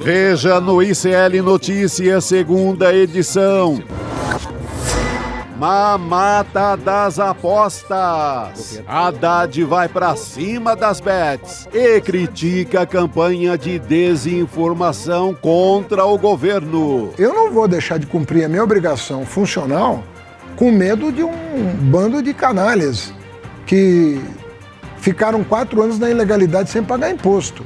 Veja no ICL Notícias, segunda edição. Mamata das apostas. Haddad vai pra cima das bets e critica a campanha de desinformação contra o governo. Eu não vou deixar de cumprir a minha obrigação funcional com medo de um bando de canalhas que ficaram 4 anos na ilegalidade sem pagar imposto.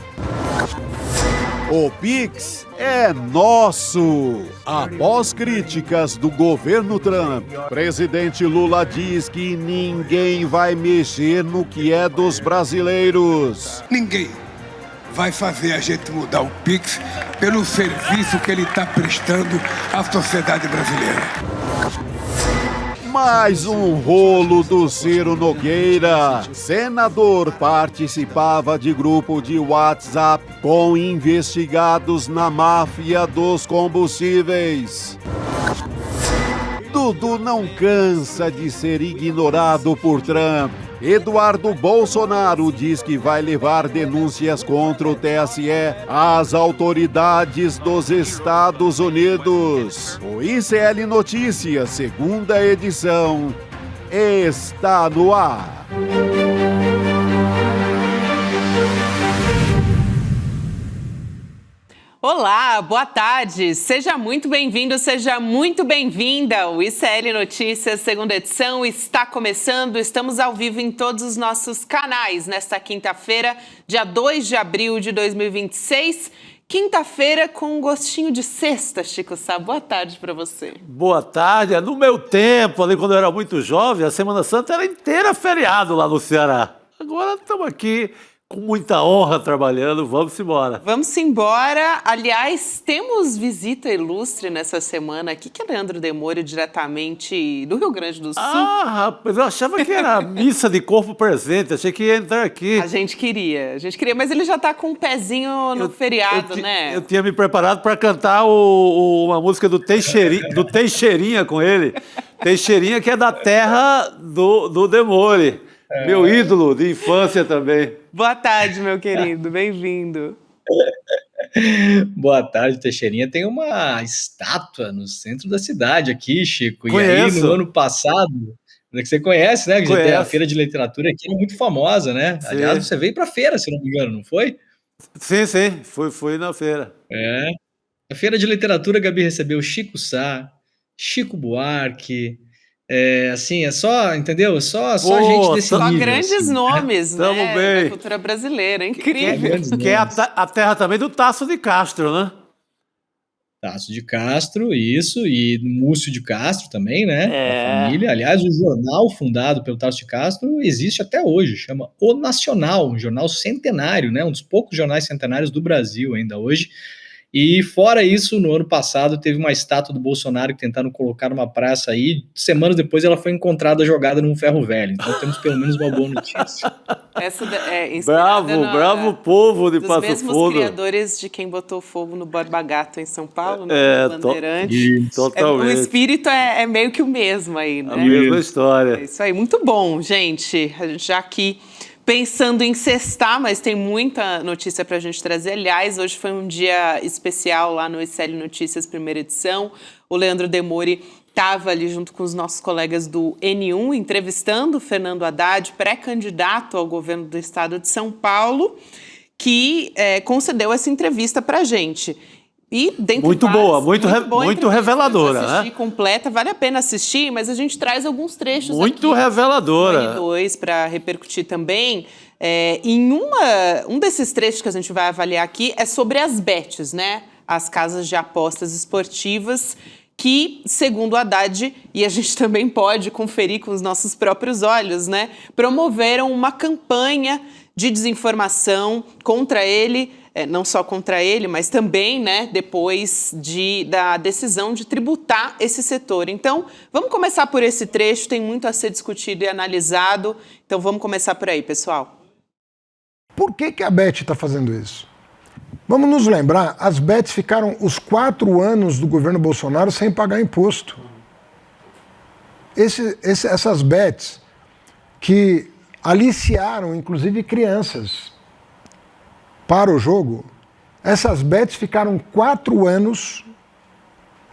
O Pix é nosso! Após críticas do governo Trump, presidente Lula diz que ninguém vai mexer no que é dos brasileiros. Ninguém vai fazer a gente mudar o Pix pelo serviço que ele está prestando à sociedade brasileira. Mais um rolo do Ciro Nogueira. Senador participava de grupo de WhatsApp com investigados na máfia dos combustíveis. Dudu não cansa de ser ignorado por Trump. Eduardo Bolsonaro diz que vai levar denúncias contra o TSE às autoridades dos Estados Unidos. O ICL Notícias, segunda edição, está no ar. Olá, boa tarde. Seja muito bem-vindo, seja muito bem-vinda. O ICL Notícias, segunda edição, está começando. Estamos ao vivo em todos os nossos canais nesta quinta-feira, dia 2 de abril de 2026. Quinta-feira com um gostinho de sexta, Chico Sá. Boa tarde para você. Boa tarde. No meu tempo, ali quando eu era muito jovem, a Semana Santa era inteira feriado lá no Ceará. Agora estamos aqui com muita honra trabalhando, vamos embora. Vamos embora. Aliás, temos visita ilustre nessa semana aqui, que é Leandro Demore, diretamente do Rio Grande do Sul. Ah, rapaz, eu achava que era missa de corpo presente, achei que ia entrar aqui. A gente queria, mas ele já tá com um pezinho no feriado, né? Eu tinha me preparado para cantar uma música do Teixeirinha com ele. Teixeirinha, que é da terra do Demore. Meu ídolo de infância também. Boa tarde, meu querido. Bem-vindo. Boa tarde, Teixeirinha. Tem uma estátua no centro da cidade aqui, Chico. Conheço. E aí, no ano passado, que você conhece, né? Que já tem a Feira de Literatura aqui, é muito famosa, né? Sim. Aliás, você veio pra feira, se não me engano, não foi? Sim. Fui na feira. É. A Feira de Literatura, Gabi, recebeu Chico Sá, Chico Buarque... assim, é só, entendeu? Só gente desse nível. Só grandes assim, nomes, né? Tamo bem. Da cultura brasileira, incrível. Que é a terra também do Tasso de Castro, né? Tasso de Castro, isso, e Múcio de Castro também, né? É. A família. Aliás, o jornal fundado pelo Tasso de Castro existe até hoje, chama O Nacional, um jornal centenário, né? Um dos poucos jornais centenários do Brasil ainda hoje. E fora isso, no ano passado teve uma estátua do Bolsonaro que tentaram colocar numa praça aí, semanas depois ela foi encontrada jogada num ferro velho, então temos pelo menos uma boa notícia. Essa é inspirada Bravo povo de Passo Fundo. Dos mesmos criadores de quem botou fogo no Borba Gato em São Paulo, né? Bandeirante. Totalmente. O espírito é meio que o mesmo aí, né? A mesma história. É isso aí, muito bom, gente. A gente já aqui pensando em sextar, mas tem muita notícia para a gente trazer. Aliás, hoje foi um dia especial lá no ICL Notícias, primeira edição. O Leandro Demore estava ali junto com os nossos colegas do N1, entrevistando o Fernando Haddad, pré-candidato ao governo do estado de São Paulo, que concedeu essa entrevista para a gente. E muito boa, muito reveladora, assistir, né? Completa, vale a pena assistir, mas a gente traz alguns trechos muito aqui reveladora. do N2 para repercutir também. Um desses trechos que a gente vai avaliar aqui é sobre as bets, né? As casas de apostas esportivas que, segundo o Haddad, e a gente também pode conferir com os nossos próprios olhos, né? Promoveram uma campanha de desinformação contra ele, não só contra ele, mas também, né, depois da decisão de tributar esse setor. Então, vamos começar por esse trecho, tem muito a ser discutido e analisado. Então, vamos começar por aí, pessoal. Por que a Bet está fazendo isso? Vamos nos lembrar, as bets ficaram os 4 anos do governo Bolsonaro sem pagar imposto. Essas bets que aliciaram, inclusive, crianças para o jogo, Essas bets ficaram 4 anos,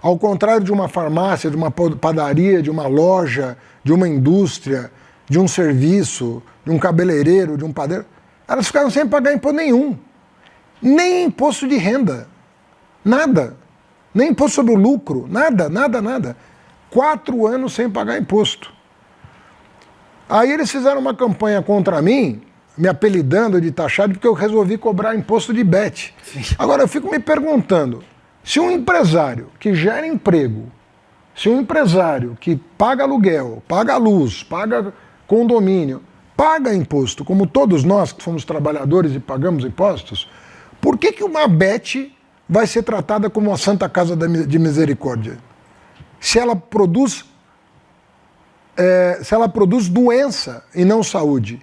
ao contrário de uma farmácia, de uma padaria, de uma loja, de uma indústria, de um serviço, de um cabeleireiro, de um padeiro, elas ficaram sem pagar imposto nenhum. Nem imposto de renda. Nada. Nem imposto sobre o lucro. Nada, nada, nada. 4 anos sem pagar imposto. Aí eles fizeram uma campanha contra mim, me apelidando de taxado, porque eu resolvi cobrar imposto de bet. Agora, eu fico me perguntando, se um empresário que gera emprego, se um empresário que paga aluguel, paga luz, paga condomínio, paga imposto, como todos nós que somos trabalhadores e pagamos impostos, por que uma bet vai ser tratada como uma Santa Casa de Misericórdia? Se ela produz doença e não saúde.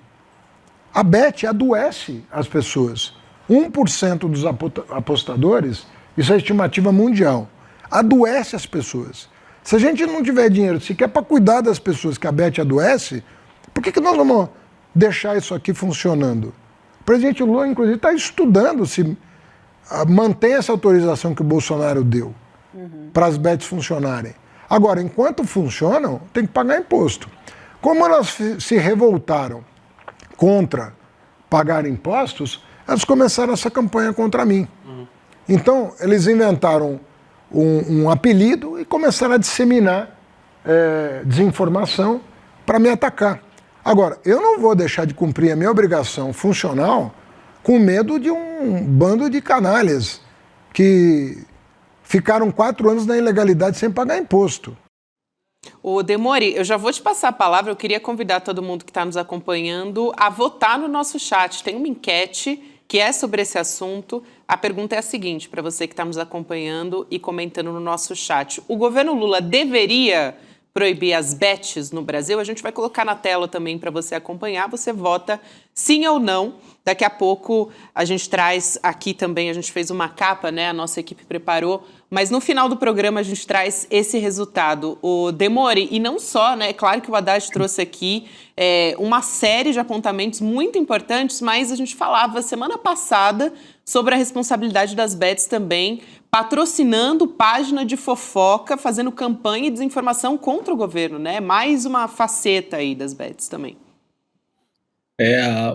A bet adoece as pessoas. 1% dos apostadores, isso é a estimativa mundial, adoece as pessoas. Se a gente não tiver dinheiro sequer para cuidar das pessoas que a bet adoece, por que nós vamos deixar isso aqui funcionando? O presidente Lula, inclusive, está estudando se mantém essa autorização que o Bolsonaro deu para as bets funcionarem. Agora, enquanto funcionam, tem que pagar imposto. Como elas se revoltaram contra pagar impostos, elas começaram essa campanha contra mim. Então, eles inventaram um apelido e começaram a disseminar desinformação para me atacar. Agora, eu não vou deixar de cumprir a minha obrigação funcional com medo de um bando de canalhas que ficaram 4 anos na ilegalidade sem pagar imposto. Ô, Demori, eu já vou te passar a palavra, eu queria convidar todo mundo que está nos acompanhando a votar no nosso chat. Tem uma enquete que é sobre esse assunto. A pergunta é a seguinte, para você que está nos acompanhando e comentando no nosso chat. O governo Lula deveria proibir as bets no Brasil? A gente vai colocar na tela também para você acompanhar. Você vota sim ou não. Daqui a pouco a gente traz aqui também, a gente fez uma capa, né? A nossa equipe preparou. Mas no final do programa a gente traz esse resultado. O Demori, e não só, né? É claro que o Haddad trouxe aqui uma série de apontamentos muito importantes, mas a gente falava semana passada sobre a responsabilidade das bets também, patrocinando página de fofoca, fazendo campanha e desinformação contra o governo, né? Mais uma faceta aí das bets também.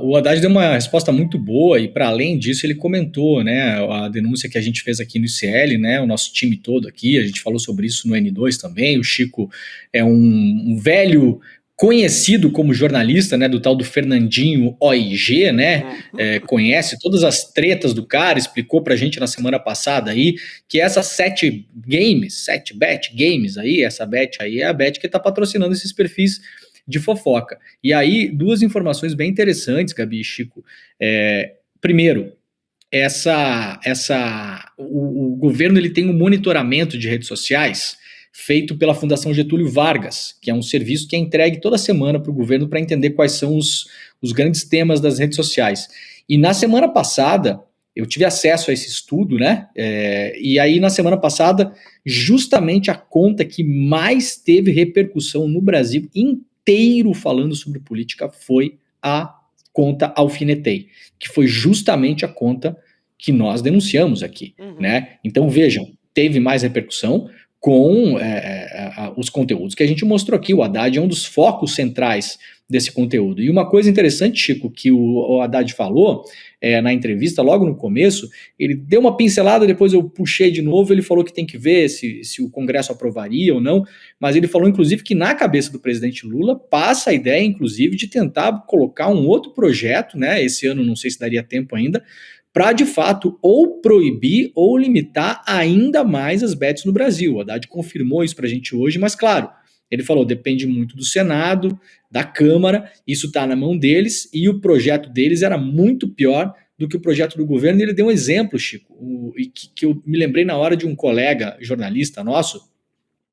O Haddad deu uma resposta muito boa e, para além disso, ele comentou, né, a denúncia que a gente fez aqui no ICL, né, o nosso time todo aqui, a gente falou sobre isso no N2 também. O Chico é um velho conhecido como jornalista, né, do tal do Fernandinho OIG, né, conhece todas as tretas do cara, explicou pra gente na semana passada aí que essas 7 bet games aí, essa bet aí é a bet que tá patrocinando esses perfis de fofoca. E aí, 2 informações bem interessantes, Gabi e Chico. Primeiro, o governo ele tem um monitoramento de redes sociais feito pela Fundação Getúlio Vargas, que é um serviço que é entregue toda semana para o governo para entender quais são os grandes temas das redes sociais. E na semana passada, eu tive acesso a esse estudo, né? E aí, na semana passada, justamente a conta que mais teve repercussão no Brasil inteiro falando sobre política foi a conta Alfinetei, que foi justamente a conta que nós denunciamos aqui, né? Então, vejam, teve mais repercussão com os conteúdos que a gente mostrou aqui. O Haddad é um dos focos centrais desse conteúdo. E uma coisa interessante, Chico, que o Haddad falou na entrevista, logo no começo, ele deu uma pincelada, depois eu puxei de novo, ele falou que tem que ver se o Congresso aprovaria ou não, mas ele falou, inclusive, que na cabeça do presidente Lula passa a ideia, inclusive, de tentar colocar um outro projeto, né, esse ano não sei se daria tempo ainda, para, de fato, ou proibir ou limitar ainda mais as bets no Brasil. O Haddad confirmou isso para a gente hoje, mas, claro, ele falou, depende muito do Senado, da Câmara, isso está na mão deles, e o projeto deles era muito pior do que o projeto do governo. E ele deu um exemplo, Chico, que eu me lembrei na hora de um colega jornalista nosso.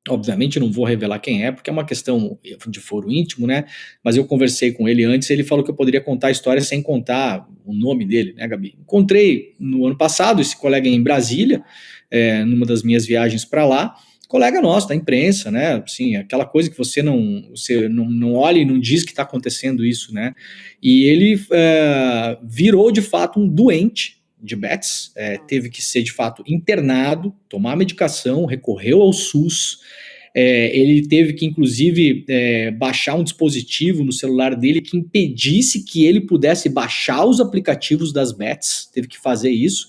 Obviamente não vou revelar quem é, porque é uma questão de foro íntimo, né? Mas eu conversei com ele antes, ele falou que eu poderia contar a história sem contar o nome dele, né, Gabi? Encontrei no ano passado esse colega em Brasília, numa das minhas viagens para lá, colega nosso da imprensa, né? Assim, aquela coisa que você não olha e não diz que está acontecendo isso, né? E ele virou de fato um doente de bets, teve que ser de fato internado, tomar medicação, recorreu ao SUS. Ele teve que, inclusive, baixar um dispositivo no celular dele que impedisse que ele pudesse baixar os aplicativos das bets, teve que fazer isso.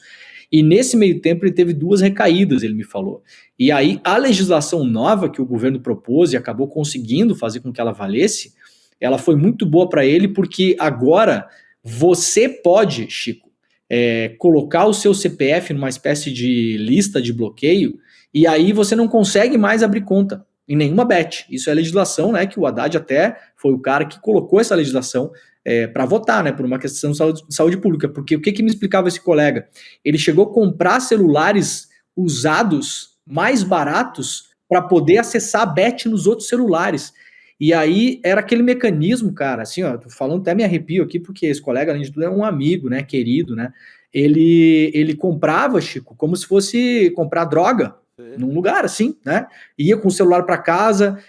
E nesse meio tempo ele teve 2 recaídas, ele me falou. E aí a legislação nova que o governo propôs e acabou conseguindo fazer com que ela valesse, ela foi muito boa para ele, porque agora você pode, Chico, colocar o seu CPF numa espécie de lista de bloqueio, e aí você não consegue mais abrir conta em nenhuma bet. Isso é legislação, né, que o Haddad até foi o cara que colocou essa legislação para votar, né, por uma questão de saúde pública. Porque o que me explicava esse colega? Ele chegou a comprar celulares usados mais baratos para poder acessar a bet nos outros celulares. E aí era aquele mecanismo, cara, assim, ó, tô falando, até me arrepio aqui, porque esse colega, além de tudo, é um amigo, né, querido, né? Ele comprava, Chico, como se fosse comprar droga num lugar assim, né? Ia com o celular para casa,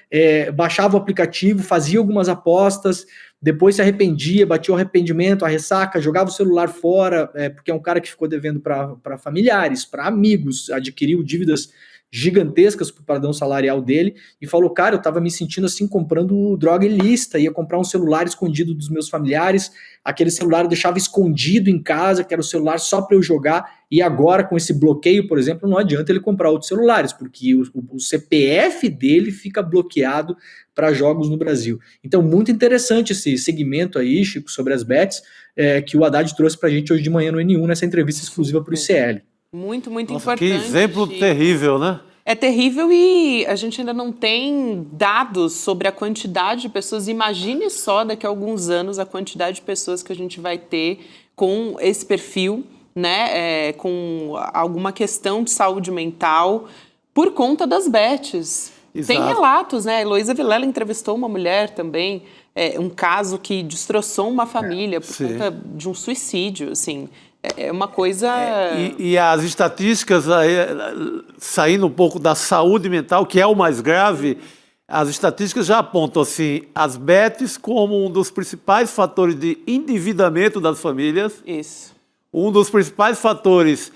baixava o aplicativo, fazia algumas apostas, depois se arrependia, batia o arrependimento, a ressaca, jogava o celular fora, porque é um cara que ficou devendo para familiares, para amigos, adquiriu dívidas gigantescas para o padrão salarial dele, e falou, cara, eu estava me sentindo assim, comprando droga ilícita, ia comprar um celular escondido dos meus familiares, aquele celular eu deixava escondido em casa, que era o celular só para eu jogar, e agora com esse bloqueio, por exemplo, não adianta ele comprar outros celulares, porque o CPF dele fica bloqueado para jogos no Brasil. Então, muito interessante esse segmento aí, Chico, sobre as bets, que o Haddad trouxe para a gente hoje de manhã no N1, nessa entrevista exclusiva para o ICL. Muito, muito Nossa, importante. que exemplo terrível, né? É terrível e a gente ainda não tem dados sobre a quantidade de pessoas. Imagine só daqui a alguns anos a quantidade de pessoas que a gente vai ter com esse perfil, né? Com alguma questão de saúde mental por conta das bets. Exato. Tem relatos, né? A Heloísa Vilela entrevistou uma mulher também, um caso que destroçou uma família por conta de um suicídio, assim. É uma coisa... E as estatísticas, saindo um pouco da saúde mental, que é o mais grave, as estatísticas já apontam assim, as bets como um dos principais fatores de endividamento das famílias. Isso. Um dos principais fatores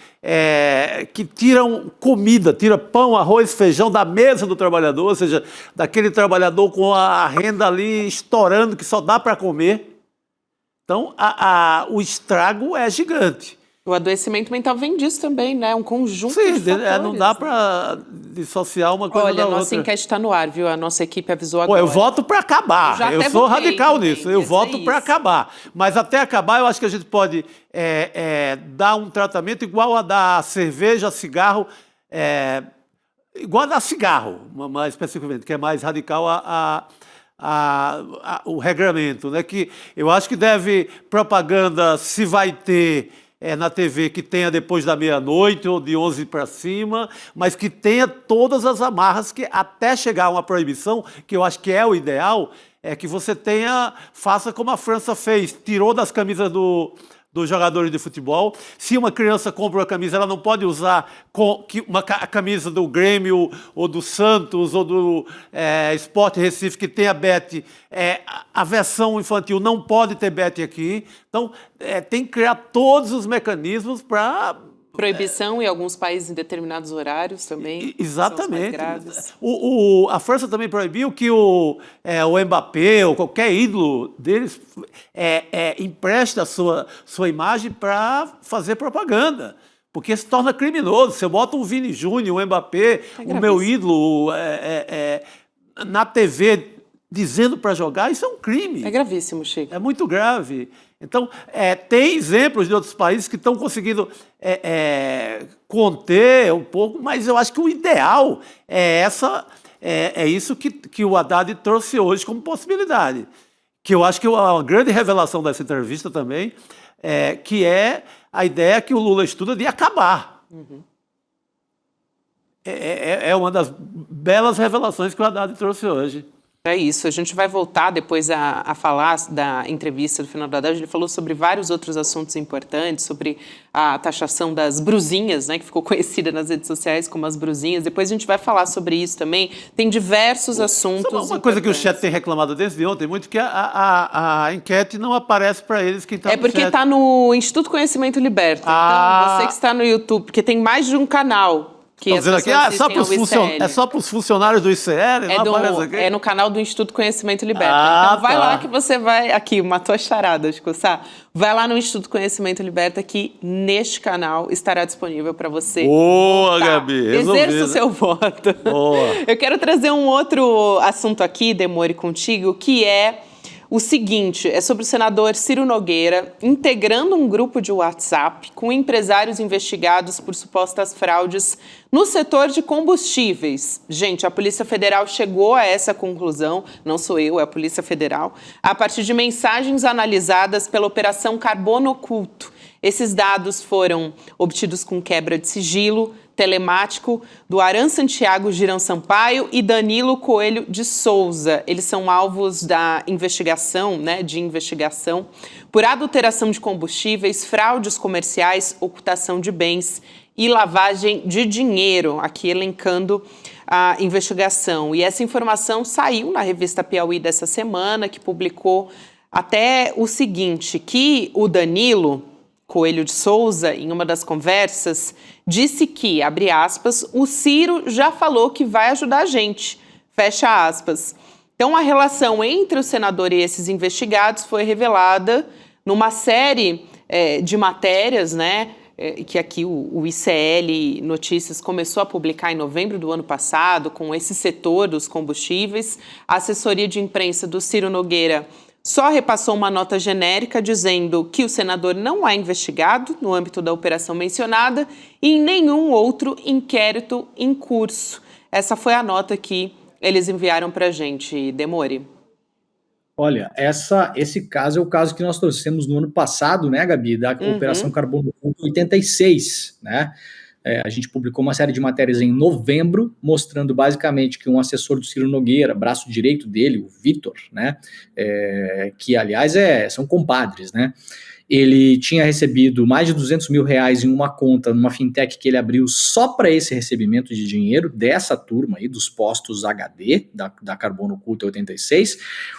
que tiram comida, tira pão, arroz, feijão da mesa do trabalhador, ou seja, daquele trabalhador com a renda ali estourando, que só dá para comer. Então, o estrago é gigante. O adoecimento mental vem disso também, né? Um conjunto de fatores. Não dá para dissociar uma coisa da outra. Olha, a nossa enquete está no ar, viu? A nossa equipe avisou agora. Eu voto para acabar. Eu sou radical nisso. Eu voto para acabar. Mas até acabar, eu acho que a gente pode dar um tratamento igual a dar cerveja, cigarro, igual a dar cigarro, mais especificamente, que é mais radical o regramento, né? Que eu acho que deve propaganda, se vai ter na TV, que tenha depois da meia-noite ou de 11 para cima, mas que tenha todas as amarras, que até chegar a uma proibição, que eu acho que é o ideal, é que você faça como a França fez, tirou das camisas dos jogadores de futebol. Se uma criança compra uma camisa, ela não pode usar a camisa do Grêmio ou do Santos ou do Sport Recife, que tem a bet. A versão infantil não pode ter bet aqui. Então, tem que criar todos os mecanismos para... Proibição em alguns países em determinados horários também. Exatamente. A França também proibiu que o Mbappé ou qualquer ídolo deles empreste a sua imagem para fazer propaganda. Porque se torna criminoso. Se eu boto um Vini Júnior, um Mbappé, o meu ídolo na TV dizendo para jogar, isso é um crime. É gravíssimo, Chico. É muito grave. Então, tem exemplos de outros países que estão conseguindo conter um pouco, mas eu acho que o ideal é isso que o Haddad trouxe hoje como possibilidade. Que eu acho que a grande revelação dessa entrevista também que é a ideia que o Lula estuda de acabar. Uhum. É uma das belas revelações que o Haddad trouxe hoje. É isso, a gente vai voltar depois a falar da entrevista do final da tarde. Ele falou sobre vários outros assuntos importantes, sobre a taxação das brusinhas, né, que ficou conhecida nas redes sociais como as brusinhas. Depois a gente vai falar sobre isso também. Tem diversos assuntos Uma coisa que o chat tem reclamado desde ontem muito, que a enquete não aparece para eles quem está no chat. É porque está no Instituto Conhecimento Liberta. Então, você que está no YouTube, porque tem mais de um canal. Estão dizendo aqui, é só para os funcionários do ICL? É no canal do Instituto Conhecimento Liberta. Então vai lá que você vai... Aqui, matou a charada, Sá. Vai lá no Instituto Conhecimento Liberta, que neste canal estará disponível para você. Boa, Gabi. Exerça o seu voto. Boa. Eu quero trazer um outro assunto aqui, Demore, contigo, que é o seguinte, é sobre o senador Ciro Nogueira integrando um grupo de WhatsApp com empresários investigados por supostas fraudes no setor de combustíveis. Gente, a Polícia Federal chegou a essa conclusão, não sou eu, é a Polícia Federal, a partir de mensagens analisadas pela Operação Carbono Oculto. Esses dados foram obtidos com quebra de sigilo telemático do Aran Santiago Girão Sampaio e Danilo Coelho de Souza. Eles são alvos da investigação, por adulteração de combustíveis, fraudes comerciais, ocultação de bens e lavagem de dinheiro, aqui elencando a investigação. E essa informação saiu na revista Piauí dessa semana, que publicou até o seguinte, que o Danilo Coelho de Souza, em uma das conversas, disse que, abre aspas, o Ciro já falou que vai ajudar a gente, fecha aspas. Então, a relação entre o senador e esses investigados foi revelada numa série de matérias, né, que aqui o ICL Notícias começou a publicar em novembro do ano passado, com esse setor dos combustíveis. A assessoria de imprensa do Ciro Nogueira só repassou uma nota genérica dizendo que o senador não é investigado no âmbito da operação mencionada e em nenhum outro inquérito em curso. Essa foi a nota que eles enviaram para a gente, Demore. Olha, esse caso é o caso que nós trouxemos no ano passado, né, Gabi, da Operação Carbono 86, né? A gente publicou uma série de matérias em novembro, mostrando basicamente que um assessor do Ciro Nogueira, braço direito dele, o Vitor, né, que aliás são compadres, né, ele tinha recebido mais de R$200 mil em uma conta, numa fintech que ele abriu só para esse recebimento de dinheiro dessa turma aí, dos postos HD, da Carbono Oculto 86.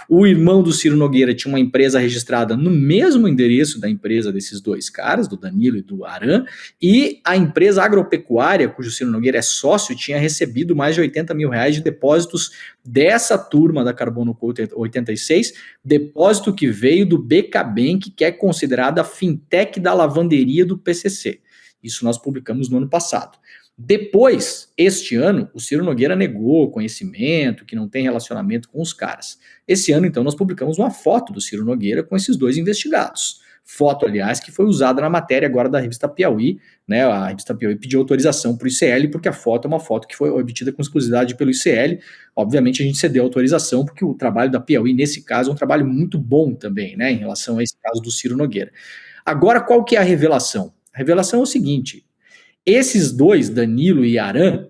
O irmão do Ciro Nogueira tinha uma empresa registrada no mesmo endereço da empresa desses dois caras, do Danilo e do Aran, e a empresa agropecuária, cujo Ciro Nogueira é sócio, tinha recebido mais de R$80 mil de depósitos dessa turma da Carbono Oculto 86, depósito que veio do BK Bank, que é considerada a fintech da lavanderia do PCC. Isso nós publicamos no ano passado. Depois, este ano, o Ciro Nogueira negou conhecimento, que não tem relacionamento com os caras. Esse ano, então, nós publicamos uma foto do Ciro Nogueira com esses dois investigados. Foto, aliás, que foi usada na matéria agora da revista Piauí, né? A revista Piauí pediu autorização para o ICL, porque a foto é uma foto que foi obtida com exclusividade pelo ICL. Obviamente, a gente cedeu autorização, porque o trabalho da Piauí, nesse caso, é um trabalho muito bom também, né? Em relação a esse caso do Ciro Nogueira. Agora, qual que é a revelação? A revelação é o seguinte: esses dois, Danilo e Aran,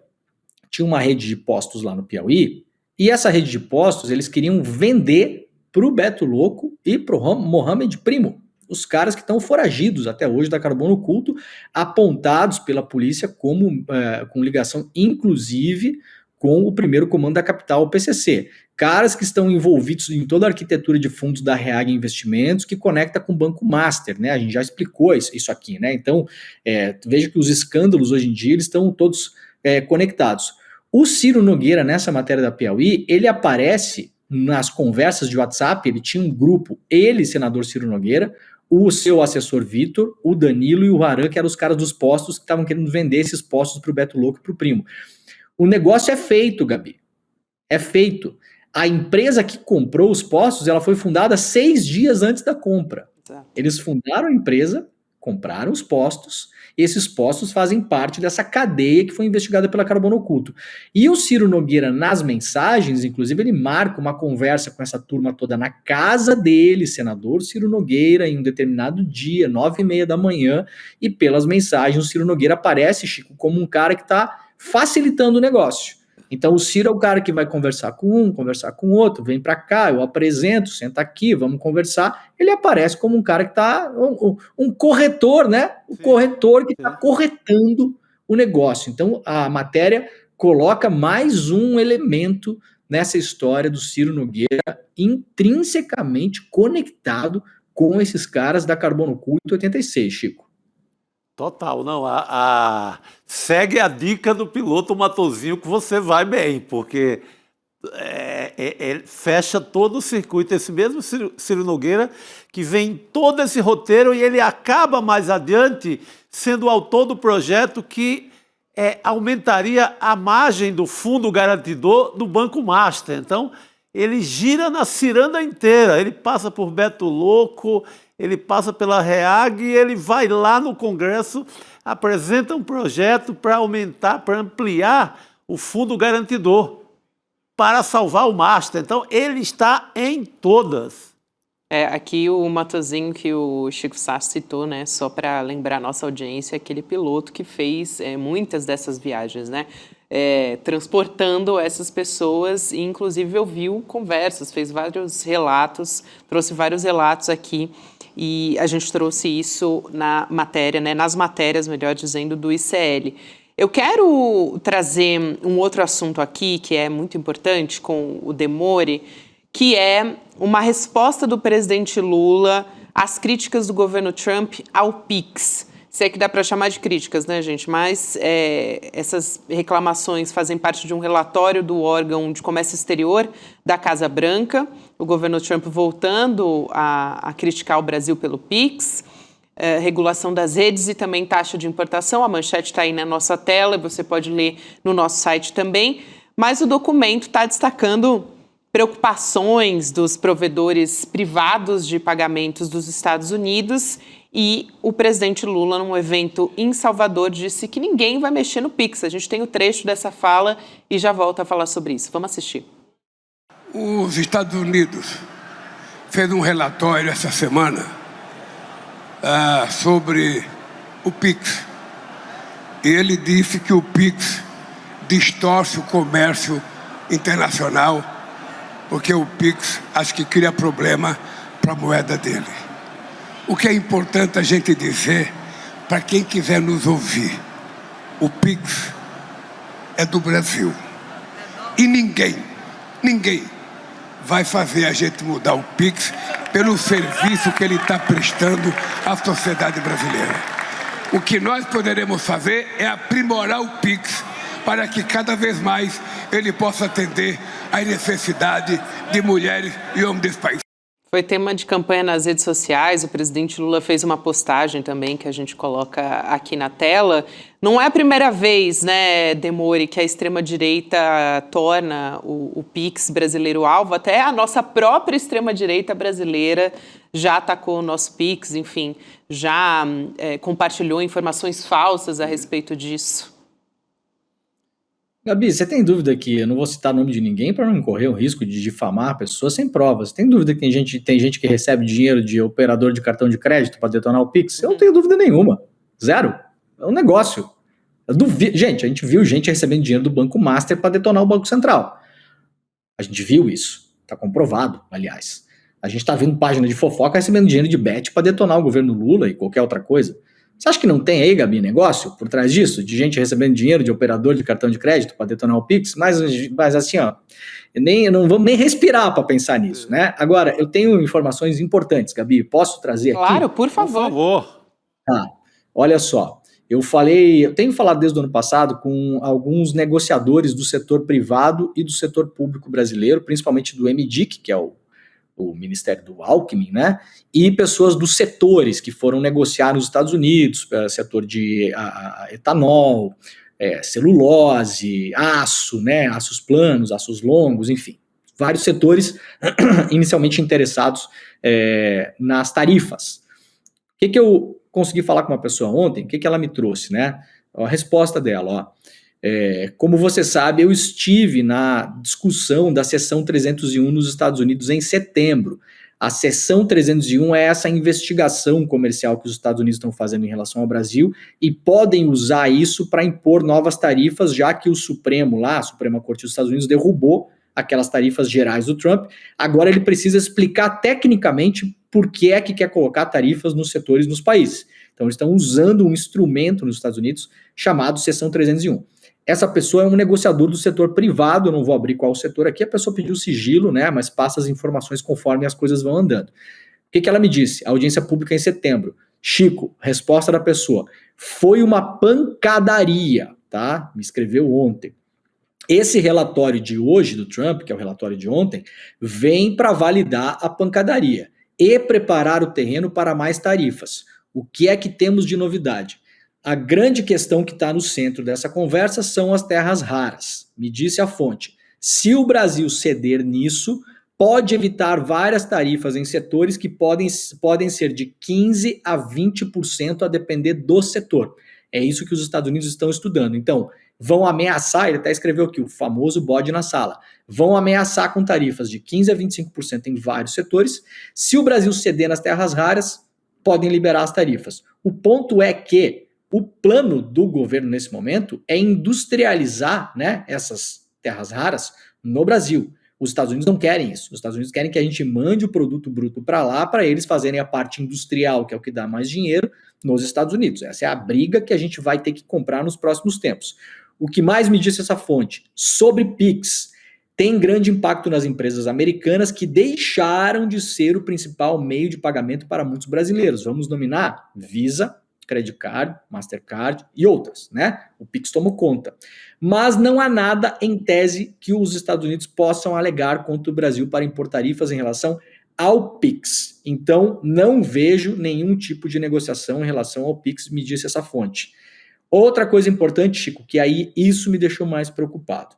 tinham uma rede de postos lá no Piauí, e essa rede de postos eles queriam vender para o Beto Louco e para o Mohamed Primo, os caras que estão foragidos até hoje da Carbono Oculto, apontados pela polícia como com ligação, inclusive, com o primeiro comando da capital, o PCC. Caras que estão envolvidos em toda a arquitetura de fundos da Reag Investimentos, que conecta com o Banco Master, né? A gente já explicou isso aqui, né? Então, veja que os escândalos hoje em dia eles estão todos conectados. O Ciro Nogueira, nessa matéria da Piauí, ele aparece nas conversas de WhatsApp, ele tinha um grupo, ele, senador Ciro Nogueira, o seu assessor Vitor, o Danilo e o Aran, que eram os caras dos postos que estavam querendo vender esses postos para o Beto Louco e para o Primo. O negócio é feito, Gabi. É feito. A empresa que comprou os postos, ela foi fundada 6 dias antes da compra. Eles fundaram a empresa, compraram os postos, e esses postos fazem parte dessa cadeia que foi investigada pela Carbono Oculto. E o Ciro Nogueira, nas mensagens, inclusive, ele marca uma conversa com essa turma toda na casa dele, senador Ciro Nogueira, em um determinado dia, 9h30 da manhã, e pelas mensagens o Ciro Nogueira aparece, Chico, como um cara que está facilitando o negócio. Então o Ciro é o cara que vai conversar com um, conversar com o outro, vem para cá, eu apresento, senta aqui, vamos conversar. Ele aparece como um cara que está, um corretor, né? O corretor que está corretando o negócio. Então a matéria coloca mais um elemento nessa história do Ciro Nogueira intrinsecamente conectado com esses caras da Carbono Culto 86, Chico. Total, não. Segue a dica do piloto Matosinho que você vai bem, porque fecha todo o circuito. Esse mesmo Ciro Nogueira que vem todo esse roteiro e ele acaba mais adiante sendo o autor do projeto que aumentaria a margem do fundo garantidor do Banco Master. Então, ele gira na ciranda inteira, ele passa por Beto Louco, ele passa pela REAG e ele vai lá no Congresso, apresenta um projeto para aumentar, para ampliar o fundo garantidor, para salvar o Master. Então, ele está em todas. Aqui o Matosinho que o Chico Sá citou, né, só para lembrar a nossa audiência, aquele piloto que fez muitas dessas viagens, né, transportando essas pessoas e inclusive ouviu conversas, fez vários relatos, trouxe vários relatos aqui e a gente trouxe isso na matéria, né, nas matérias, melhor dizendo, do ICL. Eu quero trazer um outro assunto aqui que é muito importante com o Demore, que é uma resposta do presidente Lula às críticas do governo Trump ao PIX. Se é que dá para chamar de críticas, né, gente? Mas essas reclamações fazem parte de um relatório do órgão de comércio exterior da Casa Branca, o governo Trump voltando a criticar o Brasil pelo PIX, regulação das redes e também taxa de importação. A manchete está aí na nossa tela, você pode ler no nosso site também. Mas o documento está destacando preocupações dos provedores privados de pagamentos dos Estados Unidos e o presidente Lula, num evento em Salvador, disse que ninguém vai mexer no PIX. A gente tem o trecho dessa fala e já volta a falar sobre isso. Vamos assistir. Os Estados Unidos fez um relatório essa semana sobre o PIX. E ele disse que o PIX distorce o comércio internacional, porque o PIX acho que cria problema para a moeda dele. O que é importante a gente dizer, para quem quiser nos ouvir, o PIX é do Brasil. E ninguém vai fazer a gente mudar o PIX pelo serviço que ele está prestando à sociedade brasileira. O que nós poderemos fazer é aprimorar o PIX para que cada vez mais ele possa atender à necessidade de mulheres e homens desse país. Foi tema de campanha nas redes sociais, o presidente Lula fez uma postagem também que a gente coloca aqui na tela. Não é a primeira vez, né, Demore, que a extrema-direita torna o PIX brasileiro alvo, até a nossa própria extrema-direita brasileira já atacou o nosso PIX, enfim, já compartilhou informações falsas a respeito disso. Gabi, você tem dúvida que eu não vou citar o nome de ninguém para não correr o risco de difamar a pessoa sem provas? Tem dúvida que tem gente que recebe dinheiro de operador de cartão de crédito para detonar o PIX? Eu não tenho dúvida nenhuma. Zero. É um negócio. Gente, a gente viu gente recebendo dinheiro do Banco Master para detonar o Banco Central. A gente viu isso. Está comprovado, aliás. A gente está vendo página de fofoca recebendo dinheiro de bet para detonar o governo Lula e qualquer outra coisa. Você acha que não tem aí, Gabi, negócio por trás disso? De gente recebendo dinheiro de operador de cartão de crédito para detonar o PIX? Mas assim, ó, eu não vou nem respirar para pensar nisso, né? Agora, eu tenho informações importantes, Gabi. Posso trazer aqui? Claro, por favor. Por favor. Tá, olha só. Eu tenho falado desde o ano passado com alguns negociadores do setor privado e do setor público brasileiro, principalmente do MDIC, que é o Ministério do Alckmin, né? E pessoas dos setores que foram negociar nos Estados Unidos, setor de etanol, celulose, aço, né? Aços planos, aços longos, enfim. Vários setores inicialmente interessados nas tarifas. O que eu consegui falar com uma pessoa ontem? O que ela me trouxe, né? A resposta dela, ó. Como você sabe, eu estive na discussão da seção 301 nos Estados Unidos em setembro. A seção 301 é essa investigação comercial que os Estados Unidos estão fazendo em relação ao Brasil e podem usar isso para impor novas tarifas, já que o Supremo lá, a Suprema Corte dos Estados Unidos, derrubou aquelas tarifas gerais do Trump. Agora ele precisa explicar tecnicamente por que é que quer colocar tarifas nos setores nos países. Então eles estão usando um instrumento nos Estados Unidos chamado seção 301. Essa pessoa é um negociador do setor privado, eu não vou abrir qual setor aqui, a pessoa pediu sigilo, né, mas passa as informações conforme as coisas vão andando. O que ela me disse? A audiência pública em setembro. Chico, resposta da pessoa, foi uma pancadaria, tá? Me escreveu ontem. Esse relatório de hoje do Trump, que é o relatório de ontem, vem para validar a pancadaria e preparar o terreno para mais tarifas. O que é que temos de novidade? A grande questão que está no centro dessa conversa são as terras raras. Me disse a fonte. Se o Brasil ceder nisso, pode evitar várias tarifas em setores que podem ser de 15% a 20% a depender do setor. É isso que os Estados Unidos estão estudando. Então, vão ameaçar, ele até escreveu aqui, o famoso bode na sala, vão ameaçar com tarifas de 15% a 25% em vários setores. Se o Brasil ceder nas terras raras, podem liberar as tarifas. O ponto é que o plano do governo nesse momento é industrializar, né, essas terras raras no Brasil. Os Estados Unidos não querem isso. Os Estados Unidos querem que a gente mande o produto bruto para lá para eles fazerem a parte industrial, que é o que dá mais dinheiro, nos Estados Unidos. Essa é a briga que a gente vai ter que comprar nos próximos tempos. O que mais me disse essa fonte? Sobre PIX. Tem grande impacto nas empresas americanas que deixaram de ser o principal meio de pagamento para muitos brasileiros. Vamos nominar Visa, Credit Card, Mastercard e outras, né? O Pix tomou conta. Mas não há nada em tese que os Estados Unidos possam alegar contra o Brasil para impor tarifas em relação ao Pix. Então, não vejo nenhum tipo de negociação em relação ao Pix, me disse essa fonte. Outra coisa importante, Chico, que aí isso me deixou mais preocupado.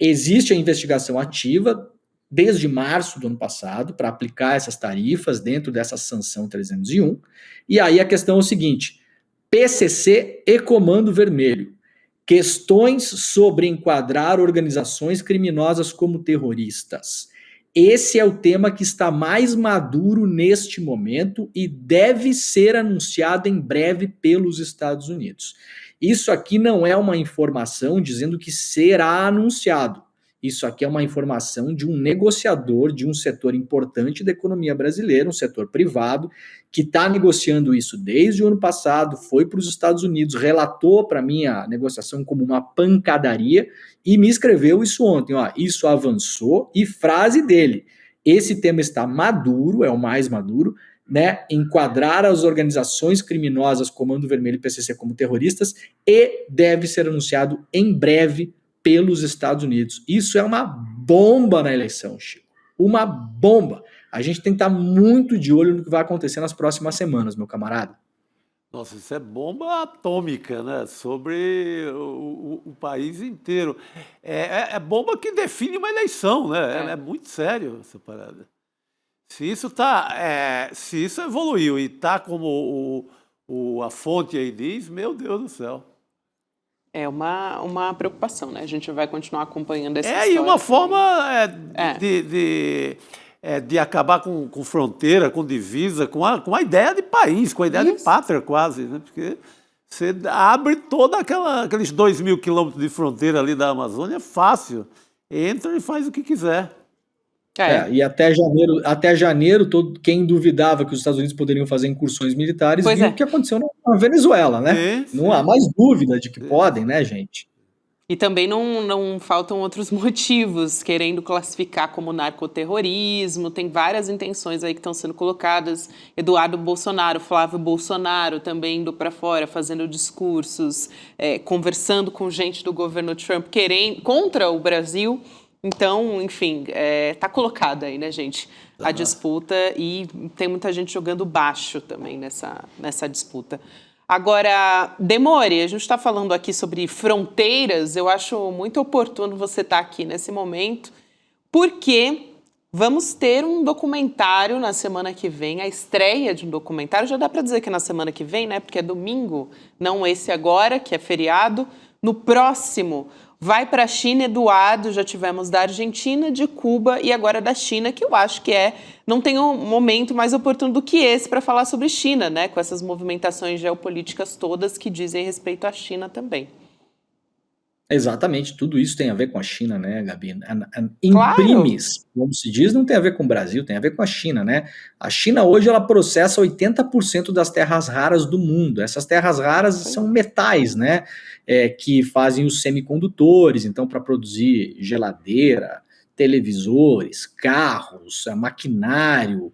Existe a investigação ativa desde março do ano passado para aplicar essas tarifas dentro dessa sanção 301. E aí a questão é o seguinte, PCC e Comando Vermelho, questões sobre enquadrar organizações criminosas como terroristas. Esse é o tema que está mais maduro neste momento e deve ser anunciado em breve pelos Estados Unidos. Isso aqui não é uma informação dizendo que será anunciado. Isso aqui é uma informação de um negociador de um setor importante da economia brasileira, um setor privado, que está negociando isso desde o ano passado, foi para os Estados Unidos, relatou para mim a negociação como uma pancadaria e me escreveu isso ontem. Ó, isso avançou e frase dele, esse tema está maduro, é o mais maduro, né, enquadrar as organizações criminosas Comando Vermelho e PCC como terroristas e deve ser anunciado em breve pelos Estados Unidos. Isso é uma bomba na eleição, Chico. Uma bomba. A gente tem que estar muito de olho no que vai acontecer nas próximas semanas, meu camarada. Nossa, isso é bomba atômica, né? Sobre o país inteiro. É bomba que define uma eleição, né? É muito sério essa parada. Se isso evoluiu e está como a fonte aí diz, meu Deus do céu. É uma preocupação, né? A gente vai continuar acompanhando essa história. E uma forma de acabar com fronteira, com divisa, com a ideia de país, com a ideia de pátria quase, né? Porque você abre toda aqueles 2.000 quilômetros de fronteira ali da Amazônia, fácil. Entra e faz o que quiser. E até janeiro, quem duvidava que os Estados Unidos poderiam fazer incursões militares viu o que aconteceu na Venezuela, né? Sim. Não há mais dúvida de que podem, né, gente? E também não faltam outros motivos, querendo classificar como narcoterrorismo, tem várias intenções aí que estão sendo colocadas. Eduardo Bolsonaro, Flávio Bolsonaro também indo para fora, fazendo discursos, conversando com gente do governo Trump, contra o Brasil. Então, enfim, tá colocada aí, né, gente, a disputa e tem muita gente jogando baixo também nessa disputa. Agora, Demore, a gente está falando aqui sobre fronteiras, eu acho muito oportuno você estar aqui nesse momento, porque vamos ter um documentário na semana que vem, a estreia de um documentário, já dá para dizer que é na semana que vem, né, porque é domingo, não esse agora, que é feriado, no próximo Vai para a China, Eduardo, já tivemos da Argentina, de Cuba e agora da China, que eu acho que não tem um momento mais oportuno do que esse para falar sobre China, né? Com essas movimentações geopolíticas todas que dizem respeito à China também. Exatamente, tudo isso tem a ver com a China, né, Gabi? Claro. Imprimes, como se diz, não tem a ver com o Brasil, tem a ver com a China, né? A China hoje ela processa 80% das terras raras do mundo. Essas terras raras são metais, né? Que fazem os semicondutores, então para produzir geladeira, televisores, carros, maquinário,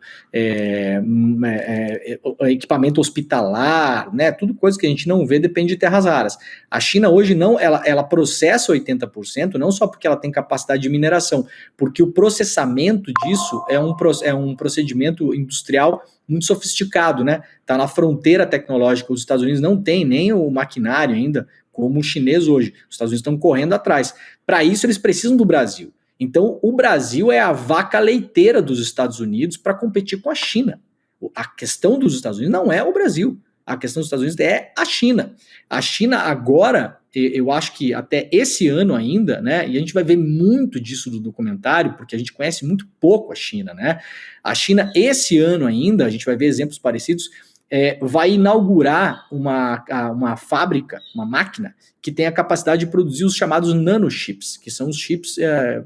equipamento hospitalar, né? Tudo coisa que a gente não vê depende de terras raras. A China hoje ela processa 80%, não só porque ela tem capacidade de mineração, porque o processamento disso é um procedimento industrial muito sofisticado, né? Tá na fronteira tecnológica. Os Estados Unidos não têm nem o maquinário ainda, como o chinês hoje. Os Estados Unidos estão correndo atrás. Para isso, eles precisam do Brasil. Então, o Brasil é a vaca leiteira dos Estados Unidos para competir com a China. A questão dos Estados Unidos não é o Brasil. A questão dos Estados Unidos é a China. A China agora, eu acho que até esse ano ainda, né, e a gente vai ver muito disso do documentário, porque a gente conhece muito pouco a China, né? A China, esse ano ainda, a gente vai ver exemplos parecidos, vai inaugurar uma fábrica, uma máquina, que tem a capacidade de produzir os chamados nanochips, que são os chips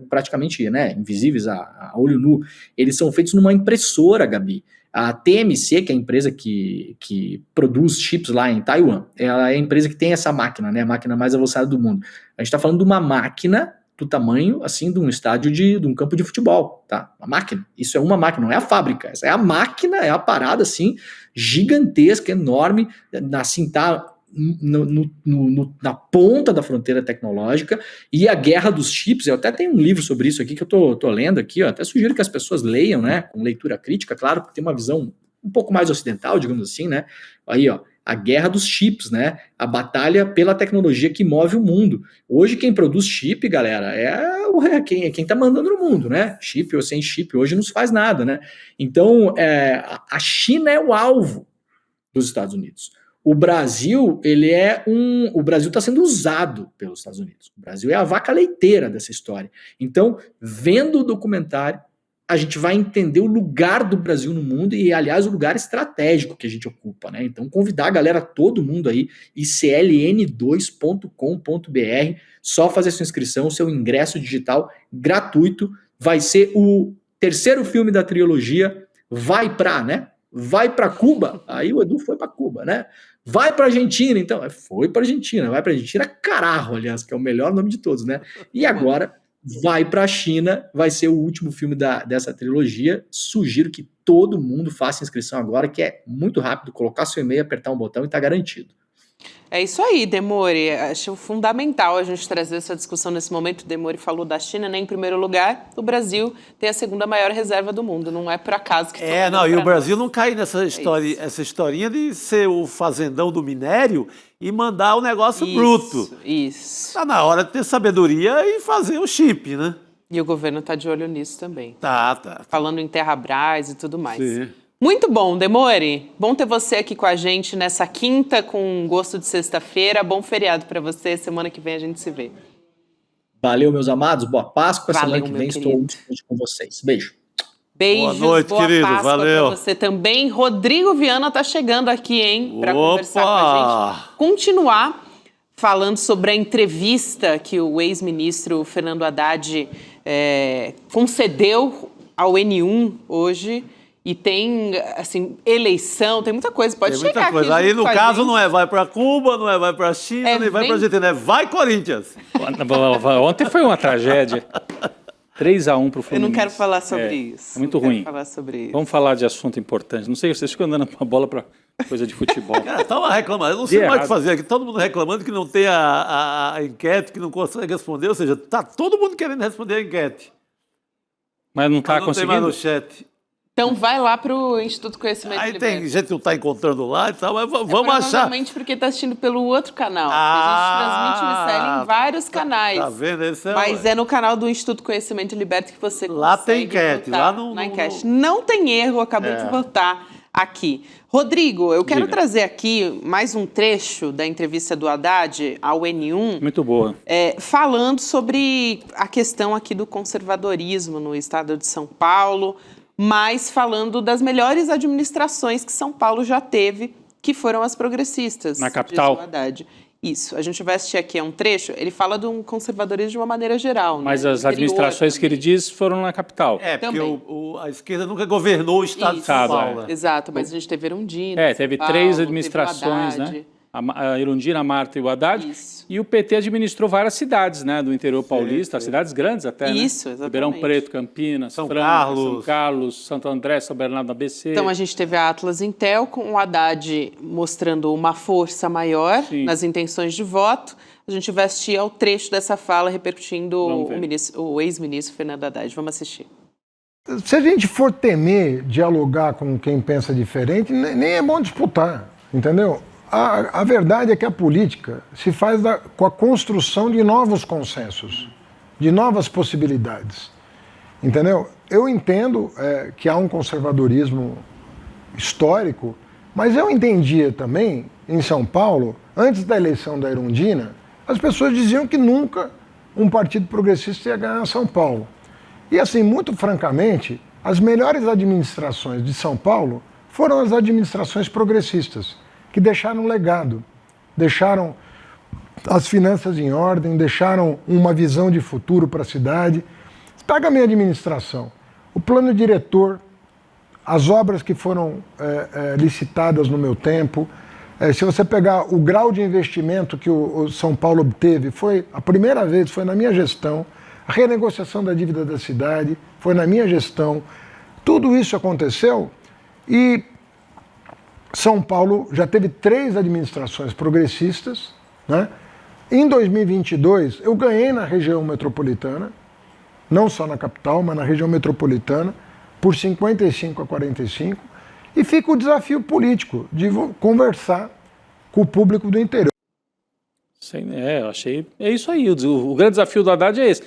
praticamente, né, invisíveis a olho nu. Eles são feitos numa impressora, Gabi. A TMC, que é a empresa que produz chips lá em Taiwan, ela é a empresa que tem essa máquina, né, a máquina mais avançada do mundo. A gente está falando de uma máquina do tamanho, assim, de um estádio de um campo de futebol, tá? Uma máquina. Isso é uma máquina, não é a fábrica. Essa é a máquina, é a parada, assim, gigantesca, enorme, assim, tá na ponta da fronteira tecnológica, e a guerra dos chips. Eu até tenho um livro sobre isso aqui que eu tô lendo aqui, ó, até sugiro que as pessoas leiam, né, com leitura crítica, claro, porque tem uma visão um pouco mais ocidental, digamos assim, né, aí, ó, a guerra dos chips, né, a batalha pela tecnologia que move o mundo. Hoje quem produz chip, galera, quem tá mandando no mundo, né, chip ou sem chip, hoje não se faz nada, né, então a China é o alvo dos Estados Unidos. O Brasil, o Brasil está sendo usado pelos Estados Unidos. O Brasil é a vaca leiteira dessa história. Então, vendo o documentário, a gente vai entender o lugar do Brasil no mundo e, aliás, o lugar estratégico que a gente ocupa, né? Então, convidar a galera, todo mundo aí, icln2.com.br, só fazer sua inscrição, seu ingresso digital gratuito. Vai ser o terceiro filme da trilogia. Vai para Cuba, aí o Edu foi para Cuba, né? Vai para Argentina, então, foi para Argentina, vai para Argentina, caralho, aliás, que é o melhor nome de todos, né? E agora vai para a China, vai ser o último filme dessa trilogia. Sugiro que todo mundo faça inscrição agora, que é muito rápido, colocar seu e-mail, apertar um botão e tá garantido. É isso aí, Demore. Acho fundamental a gente trazer essa discussão nesse momento. O Demore falou da China, né? Em primeiro lugar, o Brasil tem a segunda maior reserva do mundo. Não é por acaso que... E o Brasil não cai nessa história, essa historinha de ser o fazendão do minério e mandar o negócio bruto. Isso. Tá na hora de ter sabedoria e fazer o chip, né? E o governo está de olho nisso também. Tá. Falando em Terrabras e tudo mais. Sim. Muito bom, Demore. Bom ter você aqui com a gente nessa quinta com gosto de sexta-feira. Bom feriado para você. Semana que vem a gente se vê. Valeu, meus amados. Boa Páscoa. Valeu, semana que vem estou com vocês. Beijo. Beijos. Boa noite, querido. Páscoa Valeu. pra você também. Rodrigo Viana tá chegando aqui, hein? Para conversar com a gente. Continuar falando sobre a entrevista que o ex-ministro Fernando Haddad concedeu ao N1 hoje. E tem, assim, eleição, tem muita coisa. Pode tem chegar muita coisa. aqui. Aí, no caso, não é vai para Cuba, não é vai para China, nem vai para Argentina, é vai Corinthians. Ontem foi uma tragédia. 3-1 para o Fluminense. Eu não quero falar sobre isso. É muito ruim. Falar sobre isso. Vamos falar de assunto importante. Não sei, vocês ficam andando com a bola para coisa de futebol. Tava reclamando. Eu não sei mais o que fazer aqui. Todo mundo reclamando que não tem a enquete, que não consegue responder. Ou seja, tá todo mundo querendo responder a enquete. Mas não está conseguindo. Não tem mais no chat. Então vai lá para o Instituto Conhecimento Aí Liberta. tem gente que não está encontrando lá e tal, mas vamos achar. Provavelmente porque está assistindo pelo outro canal. A gente transmite o ICL em vários canais. Tá vendo? Mas é no canal do Instituto Conhecimento Liberta que você lá consegue tem enquete. votar Lá na enquete. Não tem erro, acabei de votar aqui. Rodrigo, eu quero Diga. trazer aqui mais um trecho da entrevista do Haddad ao N1. Muito boa. Falando sobre a questão aqui do conservadorismo no estado de São Paulo, mas falando das melhores administrações que São Paulo já teve, que foram as progressistas. Na capital. Diz o Haddad. Isso, a gente vai assistir aqui um trecho, ele fala do conservadorismo de uma maneira geral. Mas né? as administrações que ele diz foram na capital. É, porque Também. a esquerda nunca governou o estado de São Isso. Paulo. né? Exato, mas a gente teve Erundina. Teve São Paulo, 3 teve o administrações, Haddad. né? A Erundina, a Marta e o Haddad. Isso. E o PT administrou várias cidades, né? Do interior paulista, cidades grandes até, Isso, né? exatamente. Ribeirão Preto, Campinas, São Franca, Carlos. São Carlos, Santo André, São Bernardo do ABC. Então a gente teve a Atlas Intel com o Haddad mostrando uma força maior Sim. nas intenções de voto. A gente vai assistir ao trecho dessa fala repercutindo Vamos ver. o ex-ministro Fernando Haddad. Vamos assistir. Se a gente for temer dialogar com quem pensa diferente, nem é bom disputar, entendeu? A verdade é que a política se faz com a construção de novos consensos, de novas possibilidades, entendeu? Eu entendo que há um conservadorismo histórico, mas eu entendia também, em São Paulo, antes da eleição da Erundina, as pessoas diziam que nunca um partido progressista ia ganhar São Paulo. E assim, muito francamente, as melhores administrações de São Paulo foram as administrações progressistas, que deixaram um legado, deixaram as finanças em ordem, deixaram uma visão de futuro para a cidade. Pega a minha administração, o plano diretor, as obras que foram licitadas no meu tempo. Se você pegar o grau de investimento que o São Paulo obteve, foi a primeira vez, foi na minha gestão. A renegociação da dívida da cidade foi na minha gestão. Tudo isso aconteceu e São Paulo já teve 3 administrações progressistas, né? Em 2022, eu ganhei na região metropolitana, não só na capital, mas na região metropolitana, por 55 a 45, e fica o desafio político de conversar com o público do interior. Eu achei. É isso aí. O grande desafio do Haddad é esse.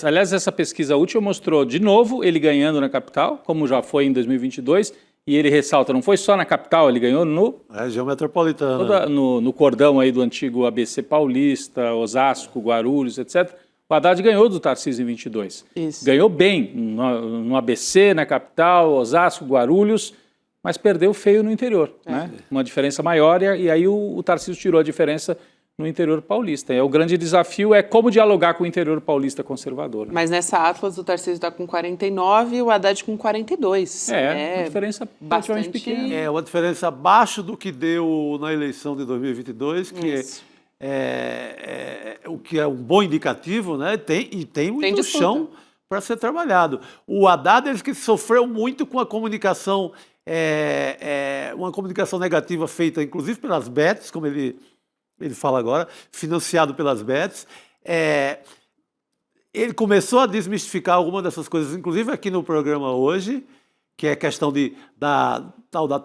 Aliás, essa pesquisa última mostrou, de novo, ele ganhando na capital, como já foi em 2022, e ele ressalta, não foi só na capital, ele ganhou Região metropolitana. no cordão aí do antigo ABC Paulista, Osasco, Guarulhos, etc. O Haddad ganhou do Tarcísio em 22. Isso. Ganhou bem no ABC, na capital, Osasco, Guarulhos, mas perdeu feio no interior, né? Uma diferença maior, e aí o Tarcísio tirou a diferença no interior paulista. O grande desafio é como dialogar com o interior paulista conservador. Mas nessa Atlas o Tarcísio está com 49 e o Haddad com 42. Uma diferença bastante pequena. É uma diferença abaixo do que deu na eleição de 2022, que o que é um bom indicativo, né? Tem muito chão para ser trabalhado. O Haddad ele que sofreu muito com a comunicação, uma comunicação negativa feita, inclusive pelas bets, como ele fala agora, financiado pelas bets. Ele começou a desmistificar algumas dessas coisas, inclusive aqui no programa hoje, que é a questão da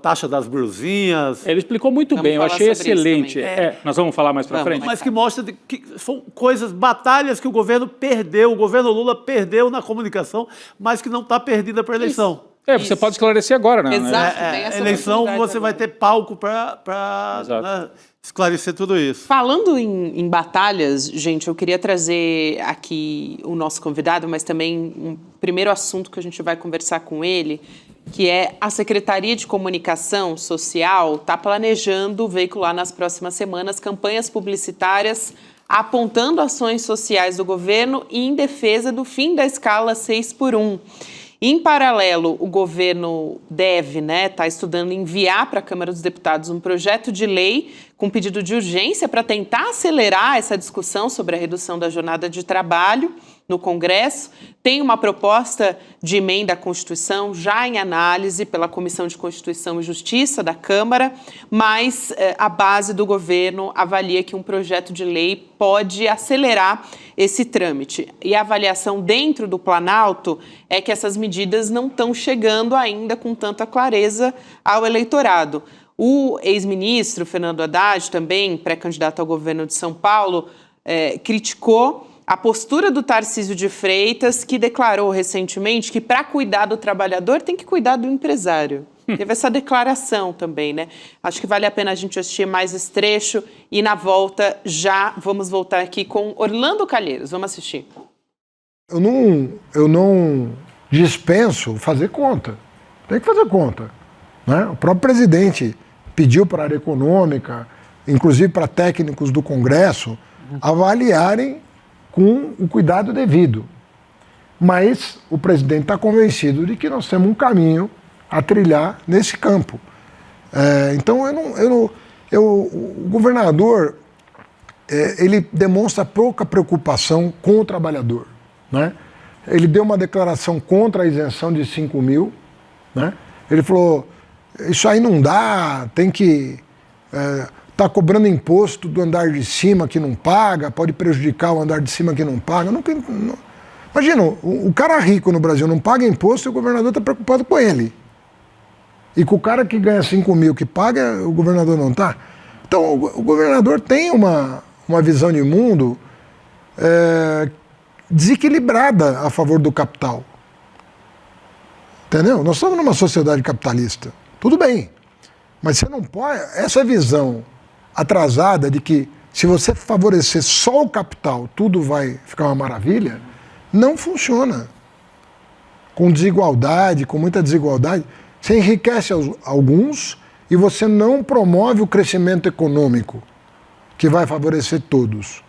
taxa das brusinhas. Ele explicou muito bem, eu achei excelente. Nós vamos falar mais para frente? Mas que mostra que são batalhas que o governo perdeu, o governo Lula perdeu na comunicação, mas que não está perdida para a eleição. Você pode esclarecer agora, né? Exato. Eleição você vai ter palco para esclarecer tudo isso. Falando em batalhas, gente, eu queria trazer aqui o nosso convidado, mas também um primeiro assunto que a gente vai conversar com ele, que é a Secretaria de Comunicação Social está planejando veicular nas próximas semanas campanhas publicitárias apontando ações sociais do governo e em defesa do fim da escala 6x1. Em paralelo, o governo deve, tá estudando enviar para a Câmara dos Deputados um projeto de lei com pedido de urgência para tentar acelerar essa discussão sobre a redução da jornada de trabalho no Congresso. Tem uma proposta de emenda à Constituição já em análise pela Comissão de Constituição e Justiça da Câmara, mas a base do governo avalia que um projeto de lei pode acelerar esse trâmite. E a avaliação dentro do Planalto é que essas medidas não estão chegando ainda com tanta clareza ao eleitorado. O ex-ministro Fernando Haddad, também pré-candidato ao governo de São Paulo, criticou a postura do Tarcísio de Freitas, que declarou recentemente que para cuidar do trabalhador tem que cuidar do empresário. Teve essa declaração também, né? Acho que vale a pena a gente assistir mais esse trecho e na volta já vamos voltar aqui com Orlando Calheiros. Vamos assistir. Eu não dispenso fazer conta. Tem que fazer conta, né? O próprio presidente pediu para a área econômica, inclusive para técnicos do Congresso, avaliarem com o cuidado devido. Mas o presidente está convencido de que nós temos um caminho a trilhar nesse campo. Então, o governador ele demonstra pouca preocupação com o trabalhador, né? Ele deu uma declaração contra a isenção de 5 mil, né? Ele falou, isso aí não dá, tem que... tá cobrando imposto do andar de cima que não paga, pode prejudicar o andar de cima que não paga. Imagina, o cara rico no Brasil não paga imposto e o governador está preocupado com ele. E com o cara que ganha 5 mil que paga, o governador não está. Então, o governador tem uma visão de mundo desequilibrada a favor do capital. Entendeu? Nós estamos numa sociedade capitalista. Tudo bem. Mas você não pode... Essa visão atrasada de que se você favorecer só o capital, tudo vai ficar uma maravilha, não funciona. Com desigualdade, com muita desigualdade, você enriquece alguns e você não promove o crescimento econômico, que vai favorecer todos.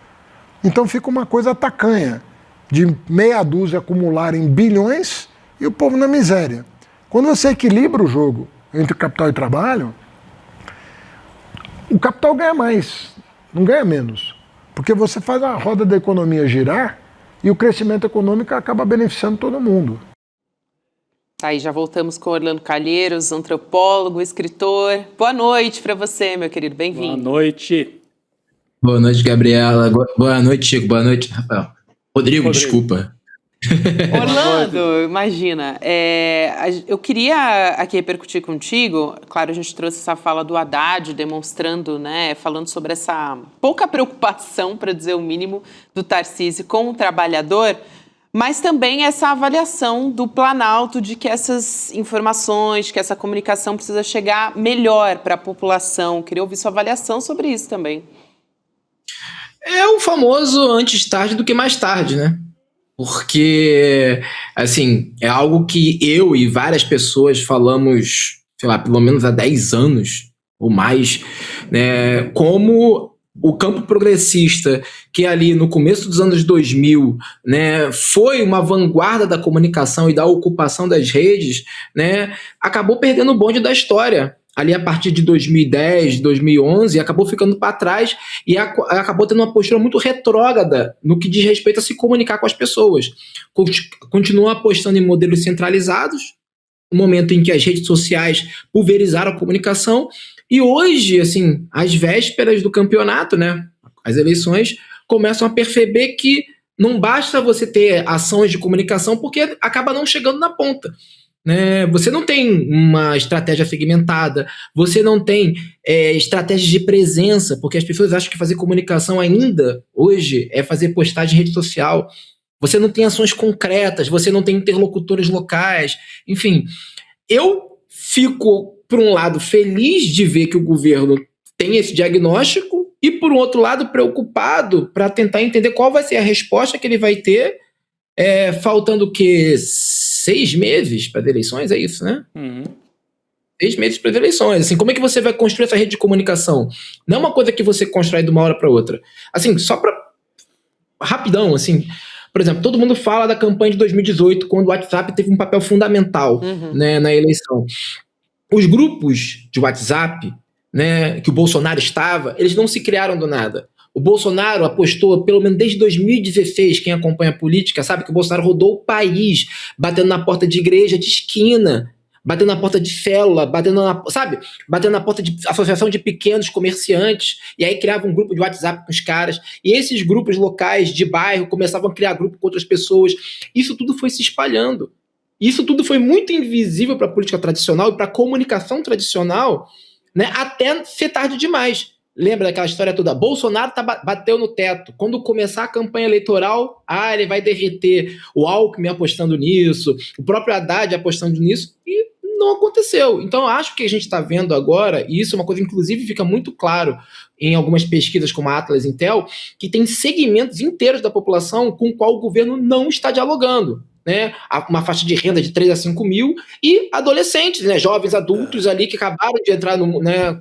Então fica uma coisa tacanha, de meia dúzia acumularem bilhões e o povo na miséria. Quando você equilibra o jogo entre capital e trabalho, o capital ganha mais, não ganha menos. Porque você faz a roda da economia girar e o crescimento econômico acaba beneficiando todo mundo. Aí já voltamos com Orlando Calheiros, antropólogo, escritor. Boa noite para você, meu querido, bem-vindo. Boa noite. Boa noite, Gabriela. Boa noite, Chico. Boa noite, Rafael. Rodrigo. Desculpa. Orlando, imagina, eu queria aqui repercutir contigo, claro, a gente trouxe essa fala do Haddad demonstrando, né, falando sobre essa pouca preocupação, para dizer o mínimo, do Tarcísio com o trabalhador, mas também essa avaliação do Planalto de que essas informações, que essa comunicação precisa chegar melhor para a população. Queria ouvir sua avaliação sobre isso também. É o famoso antes tarde do que mais tarde, né? Porque, assim, é algo que eu e várias pessoas falamos, sei lá, pelo menos há 10 anos ou mais, né? Como o campo progressista, que ali no começo dos anos 2000, né, foi uma vanguarda da comunicação e da ocupação das redes, né, acabou perdendo o bonde da história. Ali a partir de 2010, 2011, acabou ficando para trás e acabou tendo uma postura muito retrógrada no que diz respeito a se comunicar com as pessoas. Continuou apostando em modelos centralizados, no momento em que as redes sociais pulverizaram a comunicação, e hoje, assim, às vésperas do campeonato, né, as eleições começam a perceber que não basta você ter ações de comunicação porque acaba não chegando na ponta. Você não tem uma estratégia segmentada, você não tem estratégias de presença, porque as pessoas acham que fazer comunicação ainda, hoje, é fazer postagem em rede social. Você não tem ações concretas, você não tem interlocutores locais, enfim. Eu fico, por um lado, feliz de ver que o governo tem esse diagnóstico e, por um outro lado, preocupado para tentar entender qual vai ser a resposta que ele vai ter, faltando o quê? 6 meses para as eleições, é isso, né? Uhum. 6 meses para as eleições. Assim, como é que você vai construir essa rede de comunicação? Não é uma coisa que você constrói de uma hora para outra. Assim, só para... Rapidão, assim... Por exemplo, todo mundo fala da campanha de 2018, quando o WhatsApp teve um papel fundamental, né, na eleição. Os grupos de WhatsApp, né, que o Bolsonaro estava, eles não se criaram do nada. O Bolsonaro apostou, pelo menos desde 2016, quem acompanha a política sabe que o Bolsonaro rodou o país, batendo na porta de igreja de esquina, batendo na porta de célula, batendo na porta de associação de pequenos comerciantes, e aí criava um grupo de WhatsApp com os caras, e esses grupos locais de bairro começavam a criar grupo com outras pessoas. Isso tudo foi se espalhando. Isso tudo foi muito invisível para a política tradicional e para a comunicação tradicional, né, até ser tarde demais. Lembra daquela história toda? Bolsonaro bateu no teto. Quando começar a campanha eleitoral, ele vai derreter. O Alckmin apostando nisso, o próprio Haddad apostando nisso, e não aconteceu. Então, eu acho que a gente está vendo agora, e isso é uma coisa, inclusive, fica muito claro em algumas pesquisas como a Atlas Intel, que tem segmentos inteiros da população com o qual o governo não está dialogando. Né? Uma faixa de renda de 3 a 5 mil e adolescentes, né? Jovens adultos ali que acabaram de entrar no, né?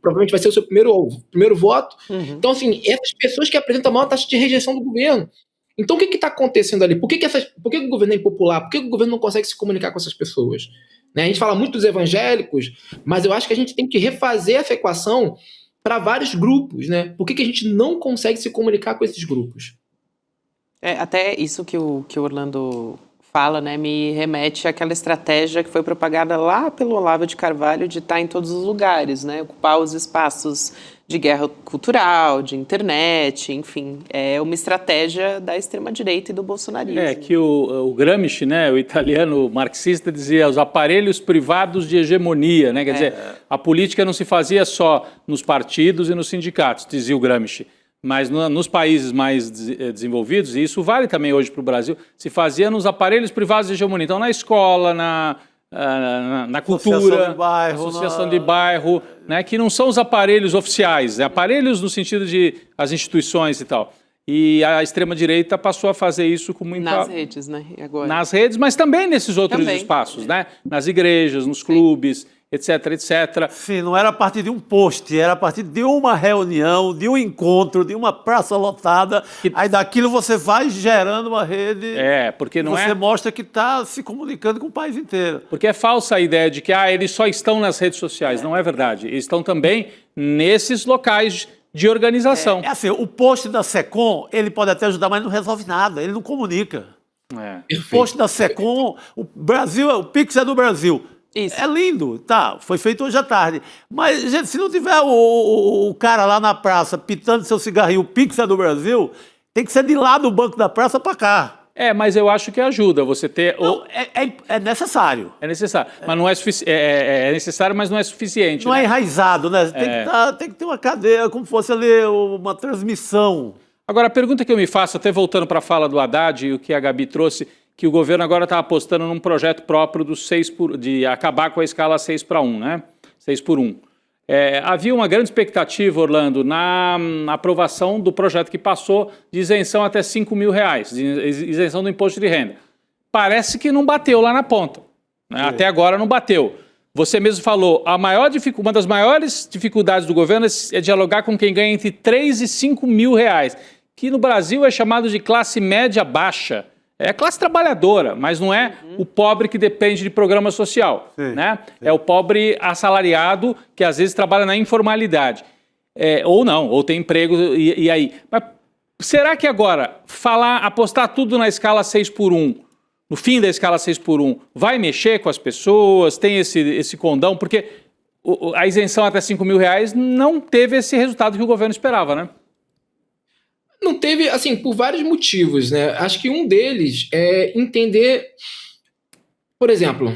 Provavelmente vai ser o seu primeiro voto. Então, assim, essas pessoas que apresentam a maior taxa de rejeição do governo. Então, o que está acontecendo ali? Por que o governo é impopular? Por que o governo não consegue se comunicar com essas pessoas? Né? A gente fala muito dos evangélicos, mas eu acho que a gente tem que refazer essa equação para vários grupos. Né? Por que a gente não consegue se comunicar com esses grupos? Até isso que o Orlando fala, né, me remete àquela estratégia que foi propagada lá pelo Olavo de Carvalho de estar em todos os lugares, né, ocupar os espaços de guerra cultural, de internet, enfim, é uma estratégia da extrema-direita e do bolsonarismo. Que o Gramsci, né, o italiano marxista, dizia os aparelhos privados de hegemonia, né, quer dizer, a política não se fazia só nos partidos e nos sindicatos, dizia o Gramsci. Mas nos países mais desenvolvidos, e isso vale também hoje para o Brasil, se fazia nos aparelhos privados de hegemonia. Então, na escola, na cultura, associação de bairro, né, que não são os aparelhos oficiais, aparelhos no sentido de as instituições e tal. E a extrema-direita passou a fazer isso com muita... Nas redes, né? E agora? Nas redes, mas também nesses outros espaços, né? Nas igrejas, nos clubes, etc, etc. Sim, não era a partir de um post, era a partir de uma reunião, de um encontro, de uma praça lotada. Aí daquilo você vai gerando uma rede. Porque não você mostra que está se comunicando com o país inteiro. Porque é falsa a ideia de que eles só estão nas redes sociais. Não é verdade. Eles estão também nesses locais de organização. Assim, o post da SECOM, ele pode até ajudar, mas não resolve nada, ele não comunica. O post da SECOM, o Pix é do Brasil. Isso. É lindo, tá, foi feito hoje à tarde. Mas, gente, se não tiver o cara lá na praça pitando seu cigarrinho, o Pix é do Brasil, tem que ser de lá do banco da praça para cá. Mas eu acho que ajuda você ter... Não, é necessário. É necessário, mas não é necessário, mas não é suficiente. Não é enraizado, né? Tem que ter uma cadeia, como fosse ali uma transmissão. Agora, a pergunta que eu me faço, até voltando para a fala do Haddad e o que a Gabi trouxe, que o governo agora está apostando num projeto próprio de acabar com a escala 6:1, né? 6:1. Havia uma grande expectativa, Orlando, na aprovação do projeto que passou de isenção até R$5 mil, de isenção do imposto de renda. Parece que não bateu lá na ponta. Né? Até agora não bateu. Você mesmo falou, uma das maiores dificuldades do governo é dialogar com quem ganha entre 3 e 5 mil reais, que no Brasil é chamado de classe média baixa. É a classe trabalhadora, mas não é o pobre que depende de programa social. Né? É o pobre assalariado que às vezes trabalha na informalidade. Ou não, ou tem emprego e aí. Mas será que agora apostar tudo na escala 6:1, no fim da escala 6:1, vai mexer com as pessoas, tem esse condão? Porque a isenção até R$5 mil não teve esse resultado que o governo esperava, né? Não teve, assim, por vários motivos, né? Acho que um deles é entender, por exemplo,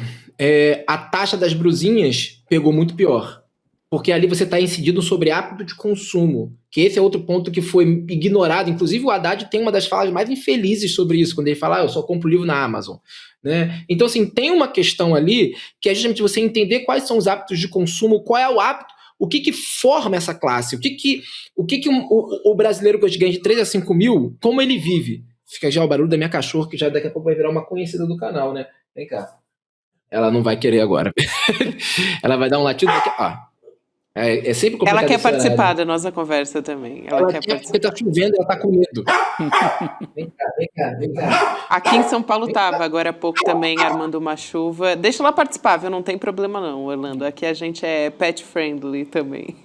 a taxa das brusinhas pegou muito pior. Porque ali você está incidindo sobre hábito de consumo, que esse é outro ponto que foi ignorado. Inclusive o Haddad tem uma das falas mais infelizes sobre isso, quando ele fala, eu só compro livro na Amazon. Né? Então, assim, tem uma questão ali que é justamente você entender quais são os hábitos de consumo, qual é o hábito, o que forma essa classe, o brasileiro que hoje ganha de 3 a 5 mil, como ele vive. Fica já o barulho da minha cachorra, que já daqui a pouco vai virar uma conhecida do canal, né? Vem cá. Ela não vai querer agora. Ela vai dar um latido daqui. É sempre complicado. Ela quer participar da nossa conversa também. Ela quer participar. Porque tá chovendo, ela tá com medo. Vem cá. Aqui em São Paulo estava agora há pouco também armando uma chuva. Deixa ela participar, viu? Não tem problema não, Orlando. Aqui a gente é pet friendly também.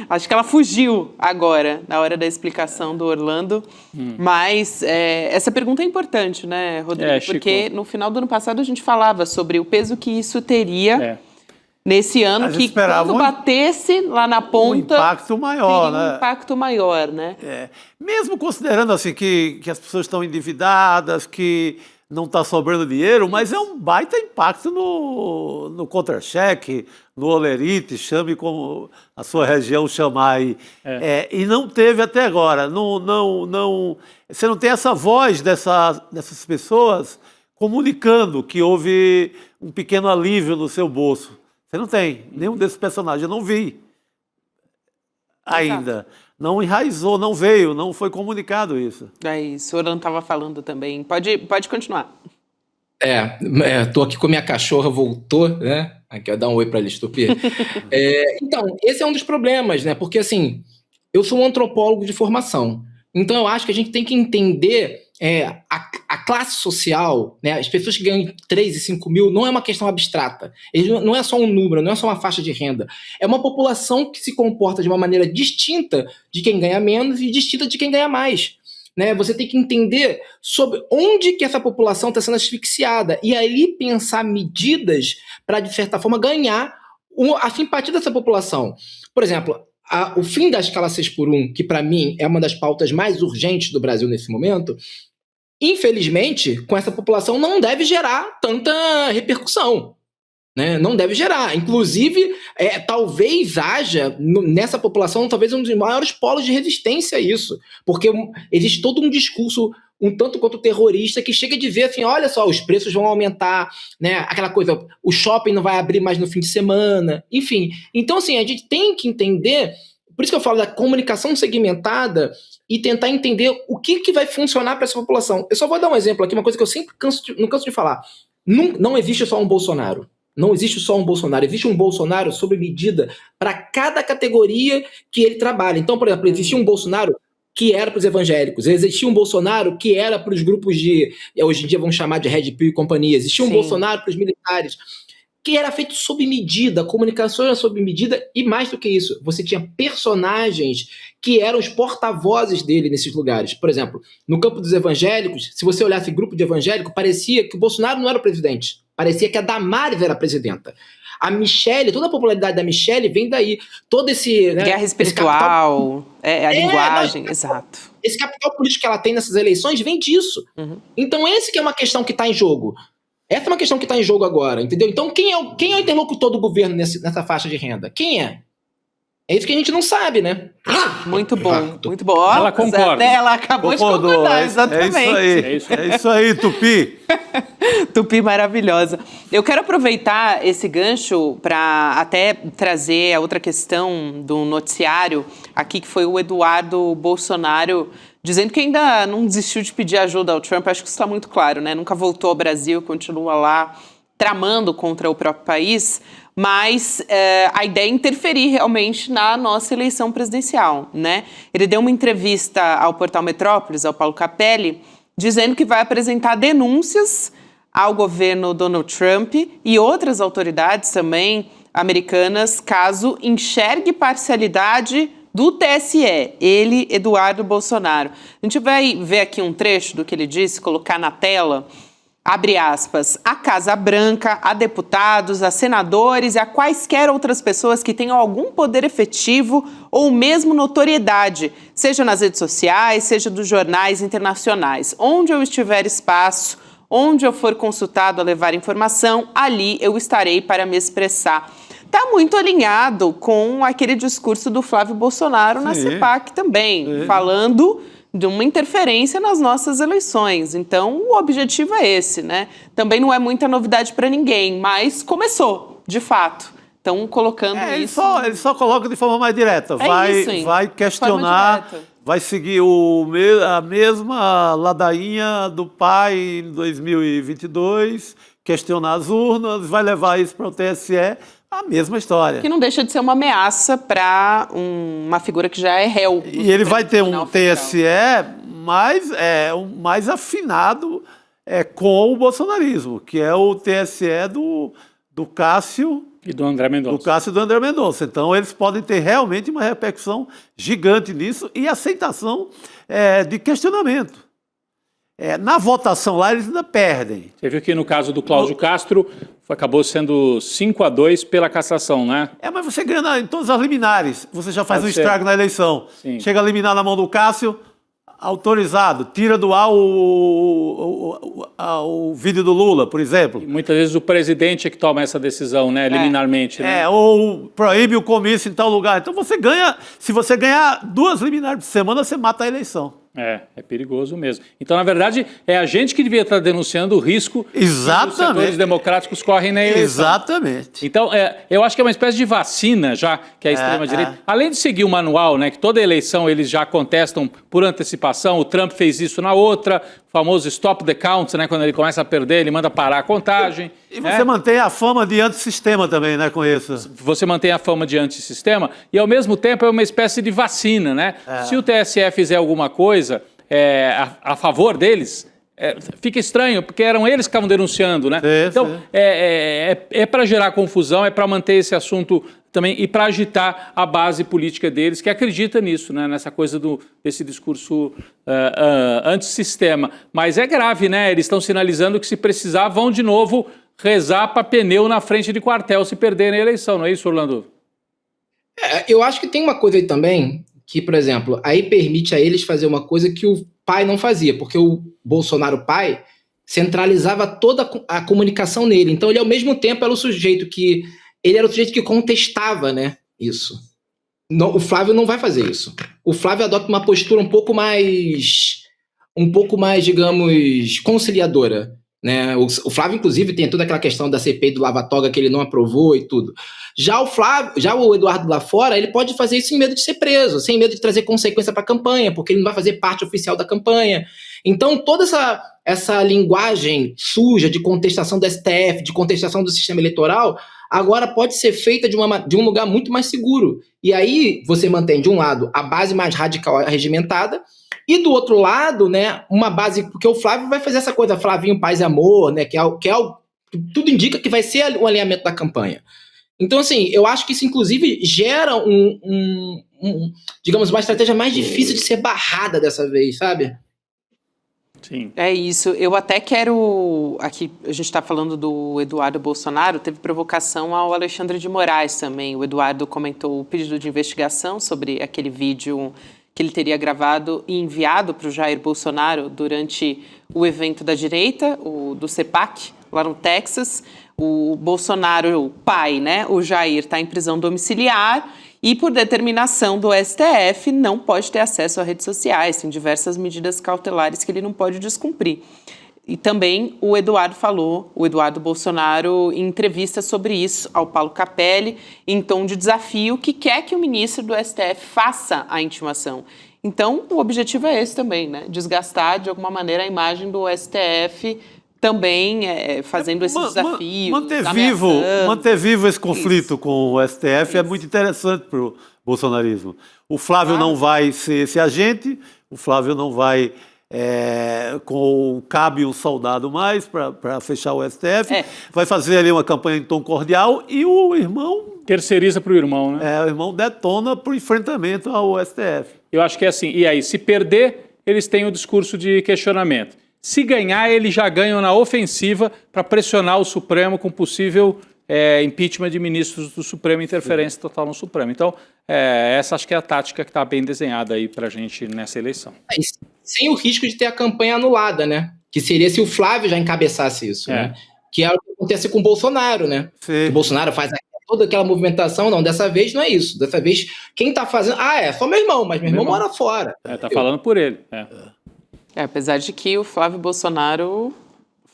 Acho que ela fugiu agora, na hora da explicação do Orlando. Mas essa pergunta é importante, né, Rodrigo? Porque no final do ano passado a gente falava sobre o peso que isso teria nesse ano, que quando batesse lá na ponta... Um impacto maior, né? Um impacto maior, né? Mesmo considerando assim que as pessoas estão endividadas, que não está sobrando dinheiro, mas é um baita impacto no contra-cheque, no olerite, chame como a sua região chamar aí. E não teve até agora. Você não tem essa voz dessas pessoas comunicando que houve um pequeno alívio no seu bolso. Você não tem nenhum desses personagens, eu não vi ainda. Não enraizou, não veio, não foi comunicado isso. É isso, o Orlando estava falando também. Pode continuar. Tô aqui com a minha cachorra, voltou, né? Aqui, dá um oi pra eles, Tupi. Então, esse é um dos problemas, né? Porque, assim, eu sou um antropólogo de formação. Então, eu acho que a gente tem que entender a classe social, né? As pessoas que ganham 3 e 5 mil, não é uma questão abstrata. Não é só um número, não é só uma faixa de renda. É uma população que se comporta de uma maneira distinta de quem ganha menos e distinta de quem ganha mais. Né? Você tem que entender sobre onde que essa população está sendo asfixiada e aí pensar medidas para, de certa forma, ganhar a simpatia dessa população. Por exemplo, o fim da escala 6x1, que para mim é uma das pautas mais urgentes do Brasil nesse momento, infelizmente, com essa população não deve gerar tanta repercussão. Né? Não deve gerar. Inclusive, talvez haja nessa população talvez um dos maiores polos de resistência a isso. Porque existe todo um discurso um tanto quanto terrorista que chega a dizer assim, olha só, os preços vão aumentar, né? Aquela coisa, o shopping não vai abrir mais no fim de semana, enfim. Então, assim, a gente tem que entender, por isso que eu falo da comunicação segmentada e tentar entender o que vai funcionar para essa população. Eu só vou dar um exemplo aqui, uma coisa que eu sempre não canso de falar. Não existe só um Bolsonaro. Não existe só um Bolsonaro, existe um Bolsonaro sob medida para cada categoria que ele trabalha. Então, por exemplo, existia um Bolsonaro que era para os evangélicos, existia um Bolsonaro que era para os grupos de, hoje em dia vamos chamar de Red Pill e companhia, existia um Bolsonaro para os militares, que era feito sob medida, a comunicação era sob medida, e mais do que isso, você tinha personagens que eram os porta-vozes dele nesses lugares. Por exemplo, no campo dos evangélicos, se você olhasse grupo de evangélico, parecia que o Bolsonaro não era o presidente, parecia que a Damares era a presidenta. A Michelle, toda a popularidade da Michelle vem daí. Todo esse... Né, guerra espiritual, a linguagem, exato. Esse capital político que ela tem nessas eleições vem disso. Uhum. Então esse que é uma questão que está em jogo. Essa é uma questão que está em jogo agora, entendeu? Então quem é o interlocutor do governo nessa faixa de renda? Quem é? É isso que a gente não sabe, né? Muito bom, muito bom. Ela concorda. Ela acabou de concordar, exatamente. É isso aí, Tupi. Tupi maravilhosa. Eu quero aproveitar esse gancho para até trazer a outra questão do noticiário aqui, que foi o Eduardo Bolsonaro dizendo que ainda não desistiu de pedir ajuda ao Trump. Acho que isso está muito claro, né? Nunca voltou ao Brasil, continua lá tramando contra o próprio país. Mas a ideia é interferir realmente na nossa eleição presidencial, né? Ele deu uma entrevista ao portal Metrópolis, ao Paulo Capelli, dizendo que vai apresentar denúncias ao governo Donald Trump e outras autoridades também americanas, caso enxergue parcialidade do TSE, ele, Eduardo Bolsonaro. A gente vai ver aqui um trecho do que ele disse, colocar na tela. Abre aspas, a Casa Branca, a deputados, a senadores e a quaisquer outras pessoas que tenham algum poder efetivo ou mesmo notoriedade, seja nas redes sociais, seja dos jornais internacionais. Onde eu estiver espaço, onde eu for consultado a levar informação, ali eu estarei para me expressar. Está muito alinhado com aquele discurso do Flávio Bolsonaro na CEPAC também, falando de uma interferência nas nossas eleições. Então, o objetivo é esse, né? Também não é muita novidade para ninguém, mas começou, de fato. Estão colocando isso... Ele só coloca de forma mais direta. Vai questionar, vai seguir a mesma ladainha do pai em 2022, questionar as urnas, vai levar isso para o TSE, a mesma história. Que não deixa de ser uma ameaça para uma figura que já é réu. E ele vai ter um TSE mais afinado com o bolsonarismo, que é o TSE do Cássio e do André Mendonça. Do Cássio e do André Mendonça. Então, eles podem ter realmente uma repercussão gigante nisso e aceitação de questionamento. Na votação lá, eles ainda perdem. Você viu que no caso do Cláudio Castro, acabou sendo 5-2 pela cassação, né? Mas você ganha em todas as liminares. Você já faz um estrago na eleição. Sim. Chega a liminar na mão do Cássio, autorizado. Tira do ar o vídeo do Lula, por exemplo. E muitas vezes o presidente é que toma essa decisão, né? Liminarmente. Né? Ou proíbe o comício em tal lugar. Então você ganha, se você ganhar 2 liminares por semana, você mata a eleição. É perigoso mesmo. Então, na verdade, é a gente que devia estar denunciando o risco que os setores democráticos correm na eleição. Exatamente. Então, eu acho que é uma espécie de vacina, já que a extrema-direita... Além de seguir o manual, né, que toda eleição eles já contestam por antecipação, o Trump fez isso na outra, o famoso stop the count, né, quando ele começa a perder, ele manda parar a contagem. E você mantém a fama de antissistema também, né, com isso. Você mantém a fama de antissistema e, ao mesmo tempo, é uma espécie de vacina, né? Se o TSE fizer alguma coisa a favor deles, fica estranho, porque eram eles que estavam denunciando, né? Então, é para gerar confusão, é para manter esse assunto também e para agitar a base política deles, que acredita nisso, né? Nessa coisa desse discurso antissistema. Mas é grave, né? Eles estão sinalizando que, se precisar, vão de novo rezar para pneu na frente de quartel se perderem a eleição, não é isso, Orlando? Eu acho que tem uma coisa aí também que, por exemplo, aí permite a eles fazer uma coisa que o pai não fazia, porque o Bolsonaro pai centralizava toda a comunicação nele. Então, ele, ao mesmo tempo, era o sujeito que contestava, né, isso. Não, o Flávio não vai fazer isso. O Flávio adota uma postura um pouco mais, digamos, conciliadora, né? O Flávio, inclusive, tem toda aquela questão da CPI do lava-toga que ele não aprovou e tudo. Já o Eduardo lá fora, ele pode fazer isso sem medo de ser preso, sem medo de trazer consequência para a campanha, porque ele não vai fazer parte oficial da campanha. Então, toda essa linguagem suja de contestação do STF, de contestação do sistema eleitoral, agora pode ser feita de um lugar muito mais seguro. E aí você mantém, de um lado, a base mais radical regimentada, e do outro lado, né, uma base, porque o Flávio vai fazer essa coisa, Flavinho Paz e Amor, né, que tudo indica que vai ser o alinhamento da campanha. Então, assim, eu acho que isso, inclusive, gera digamos, uma estratégia mais difícil de ser barrada dessa vez, sabe? Sim. É isso. Eu até quero... Aqui a gente está falando do Eduardo Bolsonaro, teve provocação ao Alexandre de Moraes também. O Eduardo comentou o pedido de investigação sobre aquele vídeo que ele teria gravado e enviado para o Jair Bolsonaro durante o evento da direita, do CEPAC, lá no Texas. O Bolsonaro, o pai, né, o Jair, está em prisão domiciliar e, por determinação do STF, não pode ter acesso a redes sociais. Tem diversas medidas cautelares que ele não pode descumprir. E também o Eduardo Bolsonaro, em entrevista sobre isso ao Paulo Capelli, em tom de desafio, que quer que o ministro do STF faça a intimação. Então, o objetivo é esse também, né? Desgastar, de alguma maneira, a imagem do STF também fazendo esse desafio. Manter vivo esse conflito com o STF é muito interessante para o bolsonarismo. O Flávio não vai ser esse agente, o Flávio não vai... cabe um soldado mais para fechar o STF, vai fazer ali uma campanha em tom cordial e o irmão... Terceiriza para o irmão, né? O irmão detona para o enfrentamento ao STF. Eu acho que é assim. E aí, se perder, eles têm o discurso de questionamento. Se ganhar, eles já ganham na ofensiva para pressionar o Supremo com possível impeachment de ministros do Supremo, interferência total no Supremo. Então, essa acho que é a tática que está bem desenhada aí para a gente nessa eleição. Sem o risco de ter a campanha anulada, né? Que seria se o Flávio já encabeçasse isso, né? Que é o que acontece com o Bolsonaro, né? O Bolsonaro faz toda aquela movimentação, não, dessa vez não é isso. Dessa vez, quem está fazendo... só meu irmão, mas meu irmão mora fora. Tá falando por ele. Apesar de que o Flávio Bolsonaro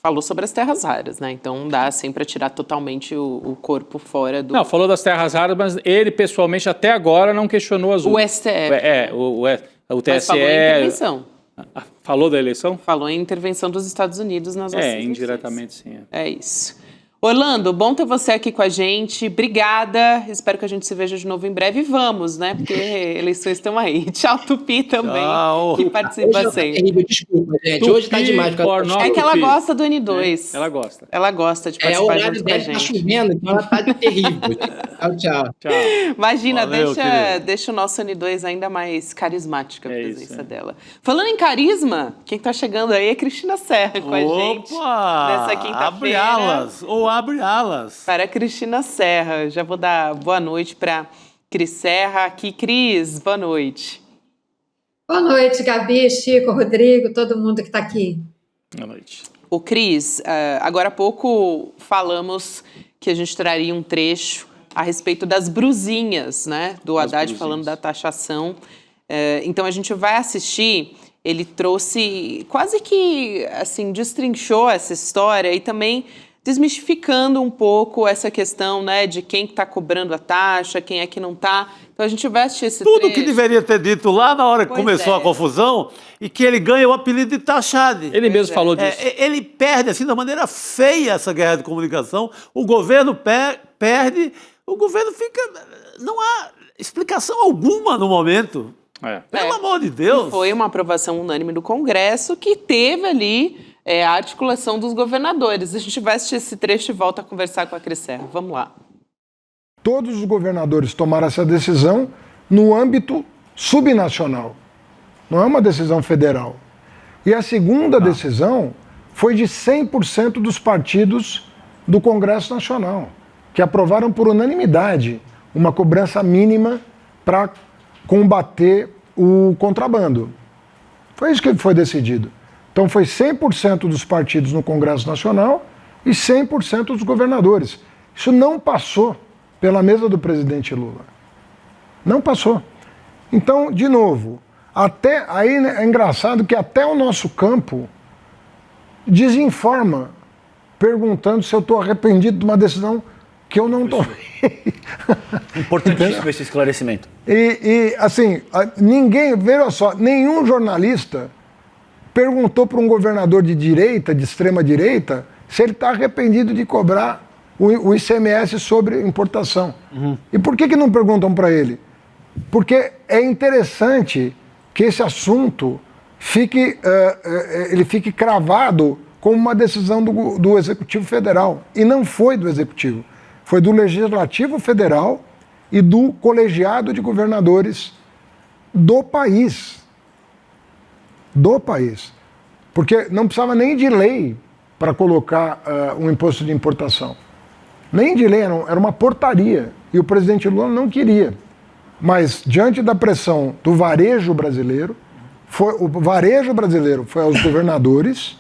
falou sobre as terras raras, né? Então não dá assim para tirar totalmente o corpo fora do... Não, falou das terras raras, mas ele pessoalmente até agora não questionou as O STF. O TSE... Mas falou em intervenção. Falou da eleição? Falou em intervenção dos Estados Unidos nas nossas indiretamente sim. É isso. Orlando, bom ter você aqui com a gente. Obrigada. Espero que a gente se veja de novo em breve. E vamos, né? Porque eleições estão aí. Tchau, Tupi, também. Tchau. Que participa sempre. Desculpa, gente. Tupi, Hoje tá demais. É que ela gosta do N2. Ela gosta. Ela gosta de participar junto com a gente. Tá chovendo, então ela tá terrível. Tchau. Imagina, Valeu, deixa o nosso N2 ainda mais carismática a presença dela. Falando em carisma, quem tá chegando aí é Cristina Serra com a gente. Nessa quinta-feira. Abre alas. Para Cristina Serra. Já vou dar boa noite para Cris Serra. Aqui, Cris, boa noite. Boa noite, Gabi, Chico, Rodrigo, todo mundo que está aqui. Boa noite. Ô, Cris, agora há pouco falamos que a gente traria um trecho a respeito das brusinhas, né? Do Haddad falando da taxação. Então a gente vai assistir, ele trouxe, quase que assim, destrinchou essa história e também desmistificando um pouco essa questão, né, de quem está cobrando a taxa, quem é que não está. Então a gente vai assistir esse Tudo trecho. que deveria ter dito lá na hora que Pois começou é. a confusão e que ele ganha o apelido de taxade. Ele mesmo falou disso. Ele perde, assim, da maneira feia essa guerra de comunicação. O governo perde, o governo fica... Não há explicação alguma no momento. Pelo amor de Deus. E foi uma aprovação unânime do Congresso que teve ali a articulação dos governadores. A gente vai assistir esse trecho e volta a conversar com a Cris Serra. Vamos lá. Todos os governadores tomaram essa decisão no âmbito subnacional. Não é uma decisão federal. E a segunda decisão foi de 100% dos partidos do Congresso Nacional, que aprovaram por unanimidade uma cobrança mínima para combater o contrabando. Foi isso que foi decidido. Então foi 100% dos partidos no Congresso Nacional e 100% dos governadores. Isso não passou pela mesa do presidente Lula. Não passou. Então, de novo, aí é engraçado que até o nosso campo desinforma, perguntando se eu estou arrependido de uma decisão que eu não tomei. Importantíssimo esse esclarecimento. E assim, ninguém, veja só, nenhum jornalista perguntou para um governador de direita, de extrema direita, se ele está arrependido de cobrar o ICMS sobre importação. E por que não perguntam para ele? Porque é interessante que esse assunto fique cravado como uma decisão do Executivo Federal. E não foi do Executivo. Foi do Legislativo Federal e do colegiado de governadores do país. Do país. Porque não precisava nem de lei para colocar um imposto de importação. Nem de lei, era uma portaria. E o presidente Lula não queria. Mas, diante da pressão do varejo brasileiro, o varejo brasileiro foi aos governadores,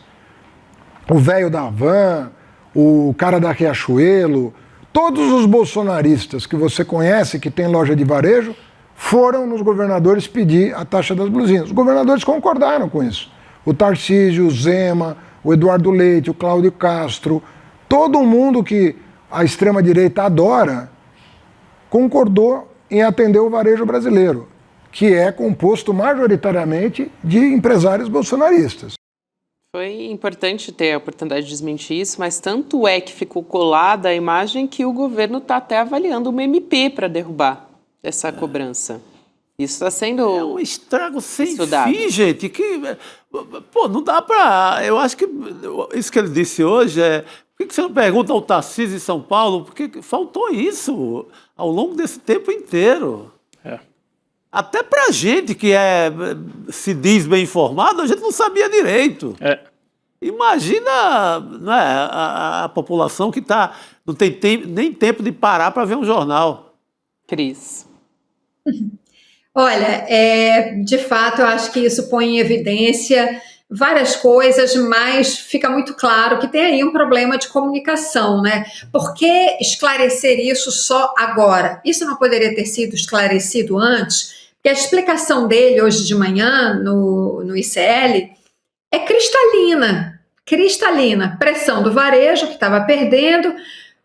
o velho da Havan, o cara da Riachuelo, todos os bolsonaristas que você conhece, que tem loja de varejo, foram nos governadores pedir a taxa das blusinhas. Os governadores concordaram com isso. O Tarcísio, o Zema, o Eduardo Leite, o Cláudio Castro, todo mundo que a extrema-direita adora, concordou em atender o varejo brasileiro, que é composto majoritariamente de empresários bolsonaristas. Foi importante ter a oportunidade de desmentir isso, mas tanto é que ficou colada a imagem que o governo está até avaliando uma MP para derrubar essa cobrança. Isso está sendo É um estrago sem estudado. fim, gente, que, pô, não dá para... Eu acho que isso que ele disse hoje por que você não pergunta ao Tarcísio em São Paulo? Porque faltou isso ao longo desse tempo inteiro. Até pra gente que se diz bem informado, a gente não sabia direito. Imagina, né, a população que não tem nem tempo de parar para ver um jornal. Cris. Olha, de fato, eu acho que isso põe em evidência várias coisas, mas fica muito claro que tem aí um problema de comunicação, né? Por que esclarecer isso só agora? Isso não poderia ter sido esclarecido antes? Porque a explicação dele hoje de manhã no ICL é cristalina. Pressão do varejo, que estava perdendo.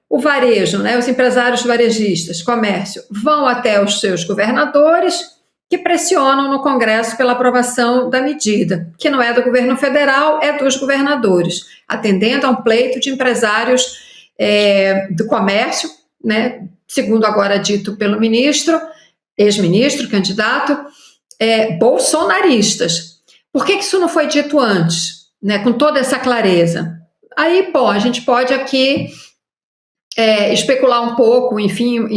O varejo, né, os empresários varejistas, comércio, vão até os seus governadores, que pressionam no Congresso pela aprovação da medida, que não é do governo federal, é dos governadores, atendendo a um pleito de empresários do comércio, né, segundo agora dito pelo ministro, ex-ministro, candidato, bolsonaristas. Por que isso não foi dito antes, né, com toda essa clareza? Aí, a gente pode aqui especular um pouco, enfim,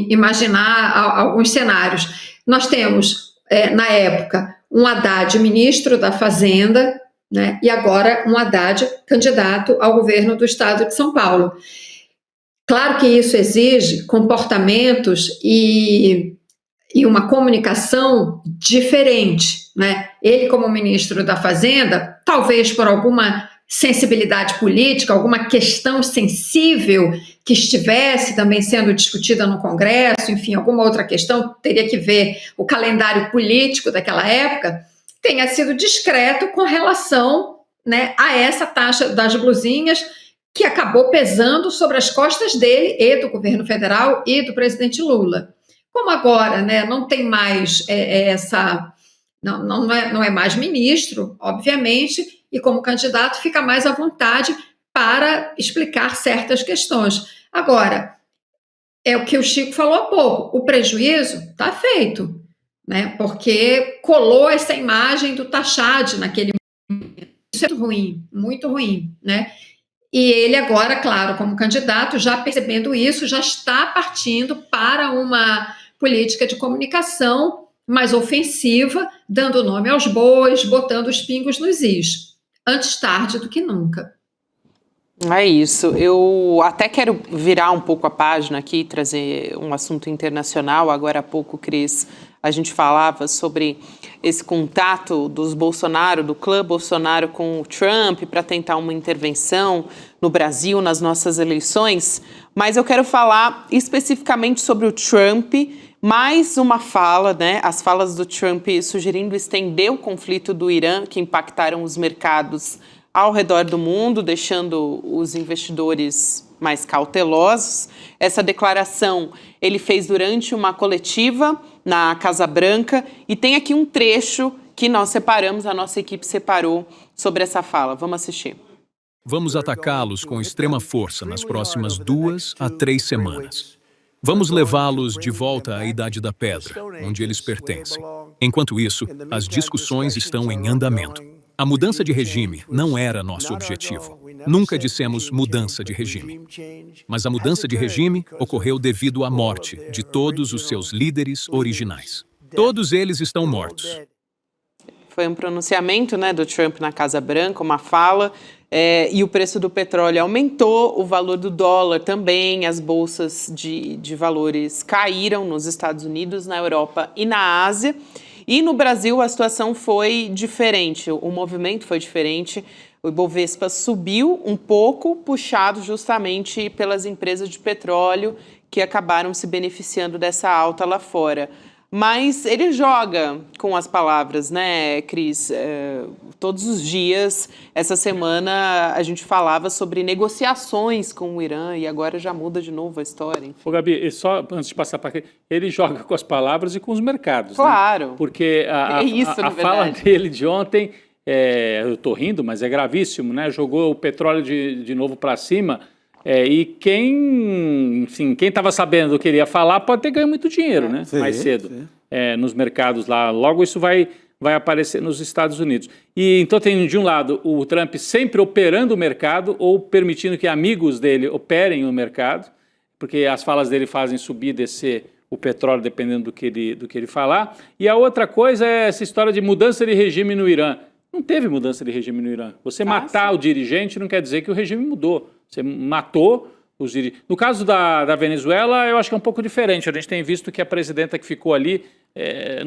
imaginar alguns cenários. Nós temos, na época, um Haddad ministro da Fazenda, né, e agora um Haddad candidato ao governo do estado de São Paulo. Claro que isso exige comportamentos e uma comunicação diferente, né? Ele, como ministro da Fazenda, talvez por alguma sensibilidade política, alguma questão sensível que estivesse também sendo discutida no Congresso, enfim, alguma outra questão, teria que ver o calendário político daquela época, tenha sido discreto com relação, né, a essa taxa das blusinhas que acabou pesando sobre as costas dele e do governo federal e do presidente Lula. Como agora, né, não tem mais não é mais ministro, obviamente, e como candidato fica mais à vontade para explicar certas questões. Agora, é o que o Chico falou há pouco, o prejuízo está feito, né? Porque colou essa imagem do Tachad naquele momento. Isso é muito ruim, né? E ele agora, claro, como candidato, já percebendo isso, já está partindo para uma política de comunicação mais ofensiva, dando nome aos bois, botando os pingos nos is. Antes tarde do que nunca. É isso. Eu até quero virar um pouco a página aqui, trazer um assunto internacional. Agora há pouco, Cris, a gente falava sobre esse contato dos Bolsonaro, do clã Bolsonaro com o Trump para tentar uma intervenção no Brasil, nas nossas eleições. Mas eu quero falar especificamente sobre o Trump. Mais uma fala, né? As falas do Trump sugerindo estender o conflito do Irã, que impactaram os mercados ao redor do mundo, deixando os investidores mais cautelosos. Essa declaração ele fez durante uma coletiva na Casa Branca e tem aqui um trecho que nós separamos, a nossa equipe separou sobre essa fala. Vamos assistir. Vamos atacá-los com extrema força nas próximas 2 a 3 semanas. Vamos levá-los de volta à Idade da Pedra, onde eles pertencem. Enquanto isso, as discussões estão em andamento. A mudança de regime não era nosso objetivo. Nunca dissemos mudança de regime. Mas a mudança de regime ocorreu devido à morte de todos os seus líderes originais. Todos eles estão mortos. Foi um pronunciamento, né, do Trump na Casa Branca, uma fala, e o preço do petróleo aumentou, o valor do dólar também, as bolsas de valores caíram nos Estados Unidos, na Europa e na Ásia. E no Brasil a situação foi diferente, o movimento foi diferente. O Ibovespa subiu um pouco, puxado justamente pelas empresas de petróleo que acabaram se beneficiando dessa alta lá fora. Mas ele joga com as palavras, né, Cris? Todos os dias, essa semana, a gente falava sobre negociações com o Irã e agora já muda de novo a história. Enfim. Ô, Gabi, e só antes de passar para ele joga com as palavras e com os mercados. Claro. Né? Porque a fala dele de ontem, eu estou rindo, mas é gravíssimo, né? Jogou o petróleo de novo para cima. E quem estava sabendo do que ele ia falar pode ter ganho muito dinheiro, né? Mais cedo, nos mercados lá. Logo isso vai aparecer nos Estados Unidos. E então tem de um lado o Trump sempre operando o mercado ou permitindo que amigos dele operem o mercado, porque as falas dele fazem subir e descer o petróleo dependendo do que ele falar. E a outra coisa é essa história de mudança de regime no Irã. Não teve mudança de regime no Irã. Você matar o dirigente não quer dizer que o regime mudou. Você matou os dirigentes. No caso da Venezuela, eu acho que é um pouco diferente. A gente tem visto que a presidenta que ficou ali,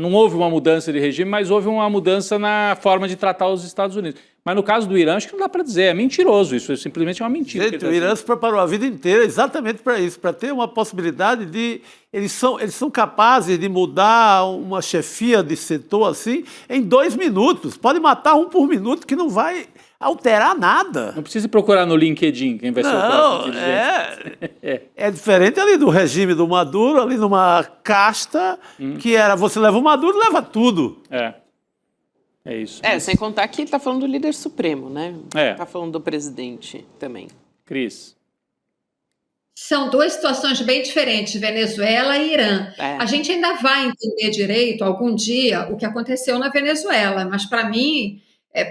não houve uma mudança de regime, mas houve uma mudança na forma de tratar os Estados Unidos. Mas no caso do Irã, acho que não dá para dizer. É mentiroso isso, é simplesmente uma mentira. Gente, o Irã se preparou a vida inteira exatamente para isso, para ter uma possibilidade de... Eles são capazes de mudar uma chefia de setor assim em 2 minutos. Pode matar um por minuto que não vai alterar nada. Não precisa procurar no LinkedIn quem vai ser o próximo dirigente. É diferente ali do regime do Maduro, ali numa casta que era você leva o Maduro, leva tudo. É isso. Sem contar que ele está falando do líder supremo, né? Está falando do presidente também. Cris. São 2 situações bem diferentes, Venezuela e Irã. A gente ainda vai entender direito, algum dia, o que aconteceu na Venezuela, mas para mim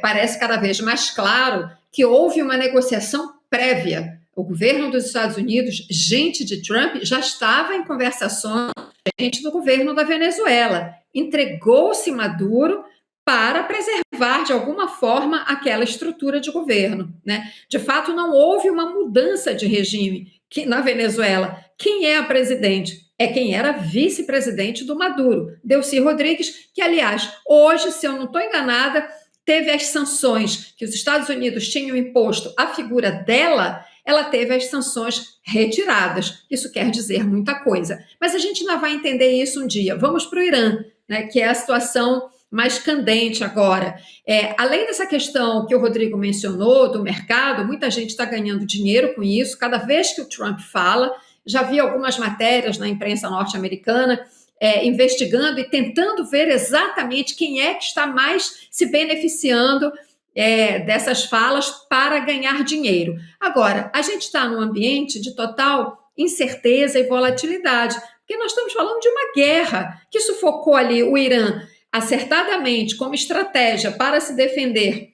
parece cada vez mais claro que houve uma negociação prévia. O governo dos Estados Unidos, gente de Trump, já estava em conversações com gente do governo da Venezuela. Entregou-se Maduro para preservar, de alguma forma, aquela estrutura de governo, né? De fato, não houve uma mudança de regime na Venezuela. Quem é a presidente? É quem era vice-presidente do Maduro, Delcy Rodrigues, que, aliás, hoje, se eu não estou enganada, teve as sanções que os Estados Unidos tinham imposto à figura dela, ela teve as sanções retiradas. Isso quer dizer muita coisa. Mas a gente ainda vai entender isso um dia. Vamos para o Irã, né, que é a situação mais candente agora. Além dessa questão que o Rodrigo mencionou, do mercado, muita gente está ganhando dinheiro com isso. Cada vez que o Trump fala, já vi algumas matérias na imprensa norte-americana investigando e tentando ver exatamente quem é que está mais se beneficiando dessas falas para ganhar dinheiro. Agora, a gente está num ambiente de total incerteza e volatilidade, porque nós estamos falando de uma guerra que sufocou ali o Irã acertadamente como estratégia para se defender,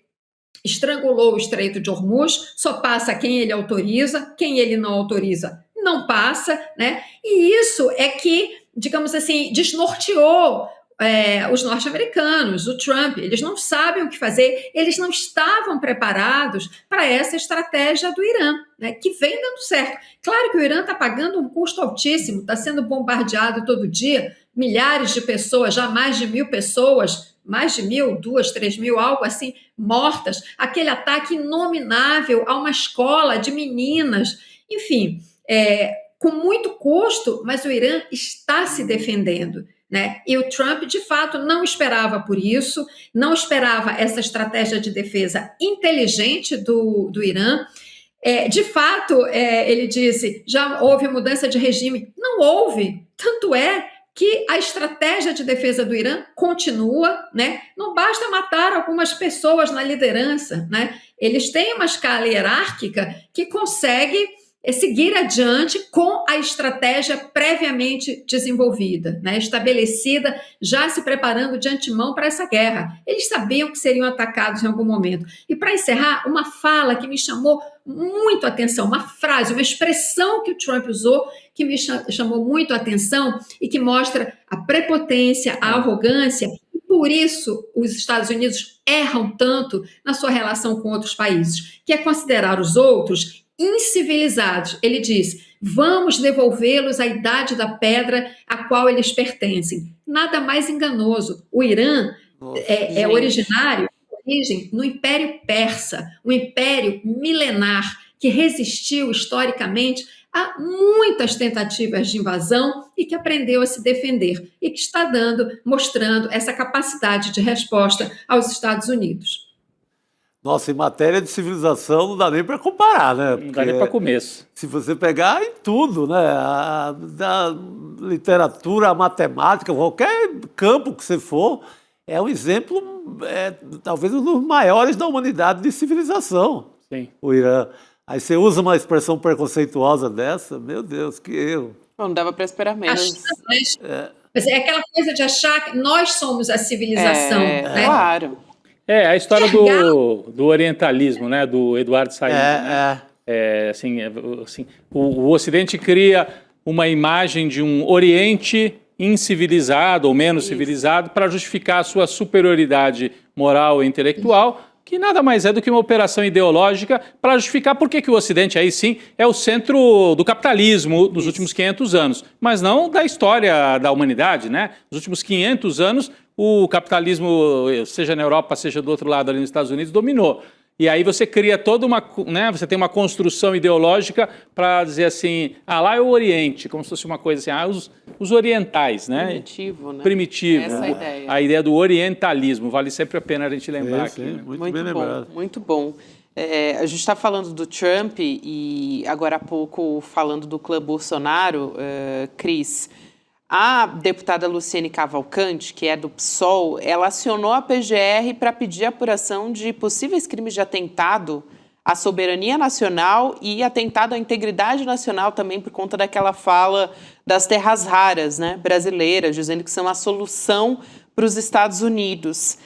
estrangulou o Estreito de Hormuz, só passa quem ele autoriza, quem ele não autoriza não passa, né? E isso é que, digamos assim, desnorteou os norte-americanos, o Trump. Eles não sabem o que fazer, eles não estavam preparados para essa estratégia do Irã, né, que vem dando certo. Claro que o Irã está pagando um custo altíssimo, está sendo bombardeado todo dia, milhares de pessoas, já mais de 1.000 pessoas, mais de 1.000, 2.000, 3.000, algo assim, mortas. Aquele ataque inominável a uma escola de meninas, enfim, com muito custo, mas o Irã está se defendendo, né? E o Trump, de fato, não esperava por isso, não esperava essa estratégia de defesa inteligente do Irã. De fato, ele disse, já houve mudança de regime. Não houve, tanto é que a estratégia de defesa do Irã continua, né? Não basta matar algumas pessoas na liderança, né? Eles têm uma escala hierárquica que consegue seguir adiante com a estratégia previamente desenvolvida, né, estabelecida, já se preparando de antemão para essa guerra. Eles sabiam que seriam atacados em algum momento. E para encerrar, uma fala que me chamou muito a atenção, uma frase, uma expressão que o Trump usou que me chamou muito a atenção e que mostra a prepotência, a arrogância. E por isso os Estados Unidos erram tanto na sua relação com outros países, que é considerar os outros incivilizados. Ele diz, vamos devolvê-los à idade da pedra a qual eles pertencem. Nada mais enganoso. O Irã é originário, origem no Império Persa, um império milenar que resistiu historicamente a muitas tentativas de invasão e que aprendeu a se defender e que está mostrando essa capacidade de resposta aos Estados Unidos. Nossa, em matéria de civilização não dá nem para comparar, né? Não dá nem para começo. Se você pegar em tudo, né? Da literatura, a matemática, qualquer campo que você for, é um exemplo, talvez um dos maiores da humanidade de civilização. Sim. O Irã. Aí você usa uma expressão preconceituosa dessa, meu Deus, que erro. Não dava para esperar menos. Mas é aquela coisa de achar que nós somos a civilização. Né? Claro. A história do orientalismo, né, do Eduardo Said. Assim, o Ocidente cria uma imagem de um Oriente incivilizado ou menos civilizado para justificar a sua superioridade moral e intelectual, que nada mais é do que uma operação ideológica para justificar por que o Ocidente, aí sim, é o centro do capitalismo dos últimos 500 anos, mas não da história da humanidade, né? Nos últimos 500 anos, o capitalismo, seja na Europa, seja do outro lado ali nos Estados Unidos, dominou. E aí você cria toda uma, né, você tem uma construção ideológica para dizer assim, lá é o Oriente, como se fosse uma coisa assim, os orientais, né? Primitivo, né? Primitivo. Essa é a ideia. A ideia do orientalismo, vale sempre a pena a gente lembrar aqui. Né? Muito bem lembrado. Muito bom. A gente está falando do Trump e agora há pouco falando do clã Bolsonaro, Cris. A deputada Luciene Cavalcante, que é do PSOL, ela acionou a PGR para pedir apuração de possíveis crimes de atentado à soberania nacional e atentado à integridade nacional também por conta daquela fala das terras raras, né, brasileiras, dizendo que são a solução para os Estados Unidos.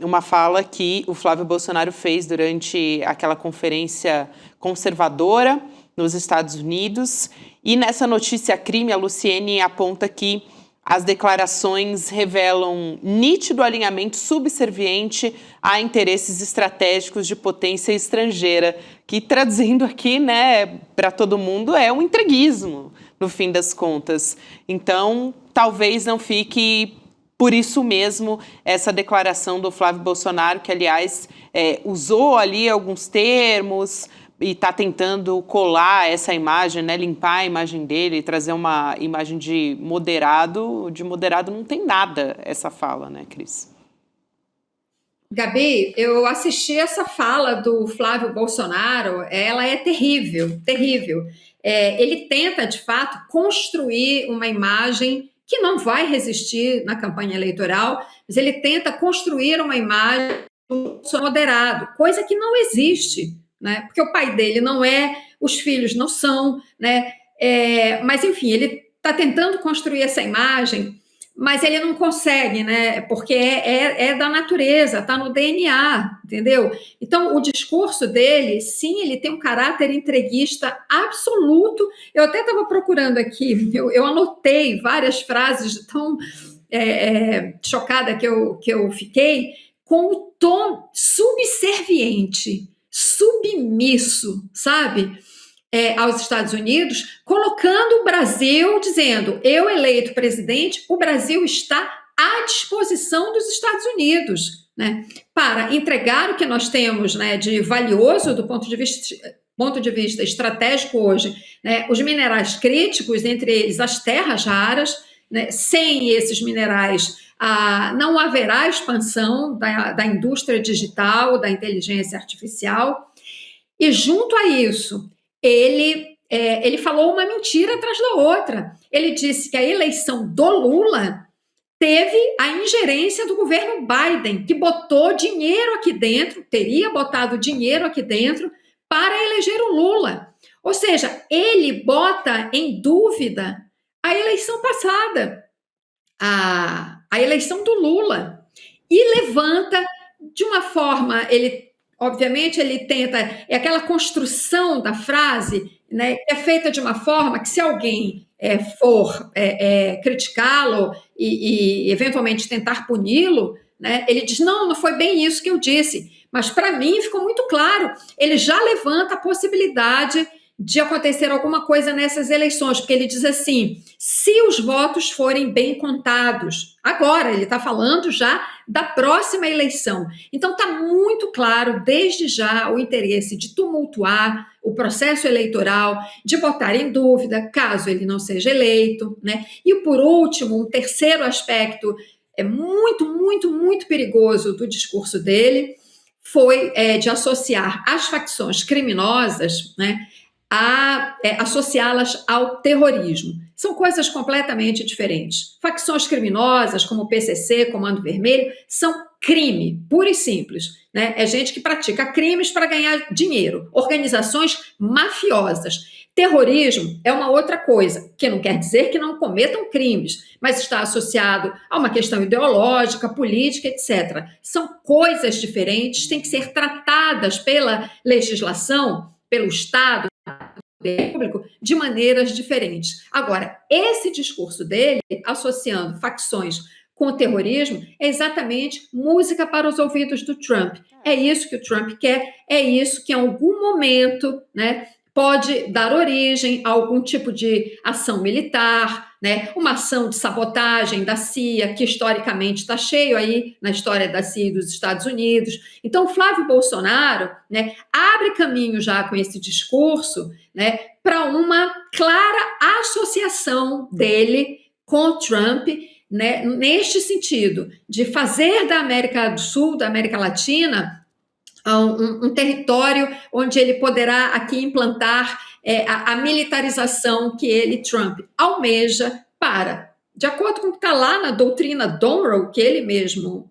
Uma fala que o Flávio Bolsonaro fez durante aquela conferência conservadora nos Estados Unidos. E nessa notícia crime, a Luciene aponta que as declarações revelam nítido alinhamento subserviente a interesses estratégicos de potência estrangeira, que traduzindo aqui, né, para todo mundo, é um entreguismo, no fim das contas. Então, talvez não fique por isso mesmo, essa declaração do Flávio Bolsonaro, que, aliás, usou ali alguns termos e está tentando colar essa imagem, né, limpar a imagem dele e trazer uma imagem de moderado. De moderado não tem nada essa fala, né, Cris? Gabi, eu assisti essa fala do Flávio Bolsonaro, ela é terrível, terrível. Ele tenta, de fato, construir uma imagem que não vai resistir na campanha eleitoral, mas ele tenta construir uma imagem moderado, coisa que não existe, né? Porque o pai dele não é, os filhos não são, né? Mas, enfim, ele está tentando construir essa imagem, mas ele não consegue, né? Porque é da natureza, está no DNA, entendeu? Então, o discurso dele, sim, ele tem um caráter entreguista absoluto. Eu até estava procurando aqui, eu anotei várias frases de tão chocada que eu fiquei, com o tom subserviente, submisso, sabe? Aos Estados Unidos, colocando o Brasil, dizendo, eu eleito presidente, o Brasil está à disposição dos Estados Unidos, né, para entregar o que nós temos, né, de valioso do ponto de vista estratégico hoje, né, os minerais críticos, entre eles as terras raras, né, sem esses minerais não haverá expansão da indústria digital, da inteligência artificial, e junto a isso, ele falou uma mentira atrás da outra. Ele disse que a eleição do Lula teve a ingerência do governo Biden, que botou dinheiro aqui dentro, teria botado dinheiro aqui dentro para eleger o Lula. Ou seja, ele bota em dúvida a eleição passada, a eleição do Lula, e levanta de uma forma, obviamente, ele tenta, aquela construção da frase, né, que é feita de uma forma que, se alguém for criticá-lo e eventualmente tentar puni-lo, né, ele diz, não foi bem isso que eu disse. Mas, para mim, ficou muito claro. Ele já levanta a possibilidade de acontecer alguma coisa nessas eleições, porque ele diz assim, se os votos forem bem contados, agora ele está falando já da próxima eleição. Então está muito claro, desde já, o interesse de tumultuar o processo eleitoral, de botar em dúvida, caso ele não seja eleito, né? E, por último, um terceiro aspecto muito, muito, muito perigoso do discurso dele foi de associar as facções criminosas, né, associá-las ao terrorismo. São coisas completamente diferentes. Facções criminosas, como o PCC, Comando Vermelho, são crime, puro e simples, né? É gente que pratica crimes para ganhar dinheiro. Organizações mafiosas. Terrorismo é uma outra coisa, que não quer dizer que não cometam crimes, mas está associado a uma questão ideológica, política, etc. São coisas diferentes, têm que ser tratadas pela legislação, pelo Estado, público, de maneiras diferentes. Agora, esse discurso dele, associando facções com o terrorismo, é exatamente música para os ouvidos do Trump. É isso que o Trump quer, é isso que em algum momento, né, pode dar origem a algum tipo de ação militar, né, uma ação de sabotagem da CIA, que historicamente está cheio aí na história da CIA e dos Estados Unidos. Então, Flávio Bolsonaro, né, abre caminho já com esse discurso, né, para uma clara associação dele com Trump, né, neste sentido, de fazer da América do Sul, da América Latina, um território onde ele poderá aqui implantar a militarização que ele, Trump, almeja para, de acordo com o que está lá na doutrina Monroe, que ele mesmo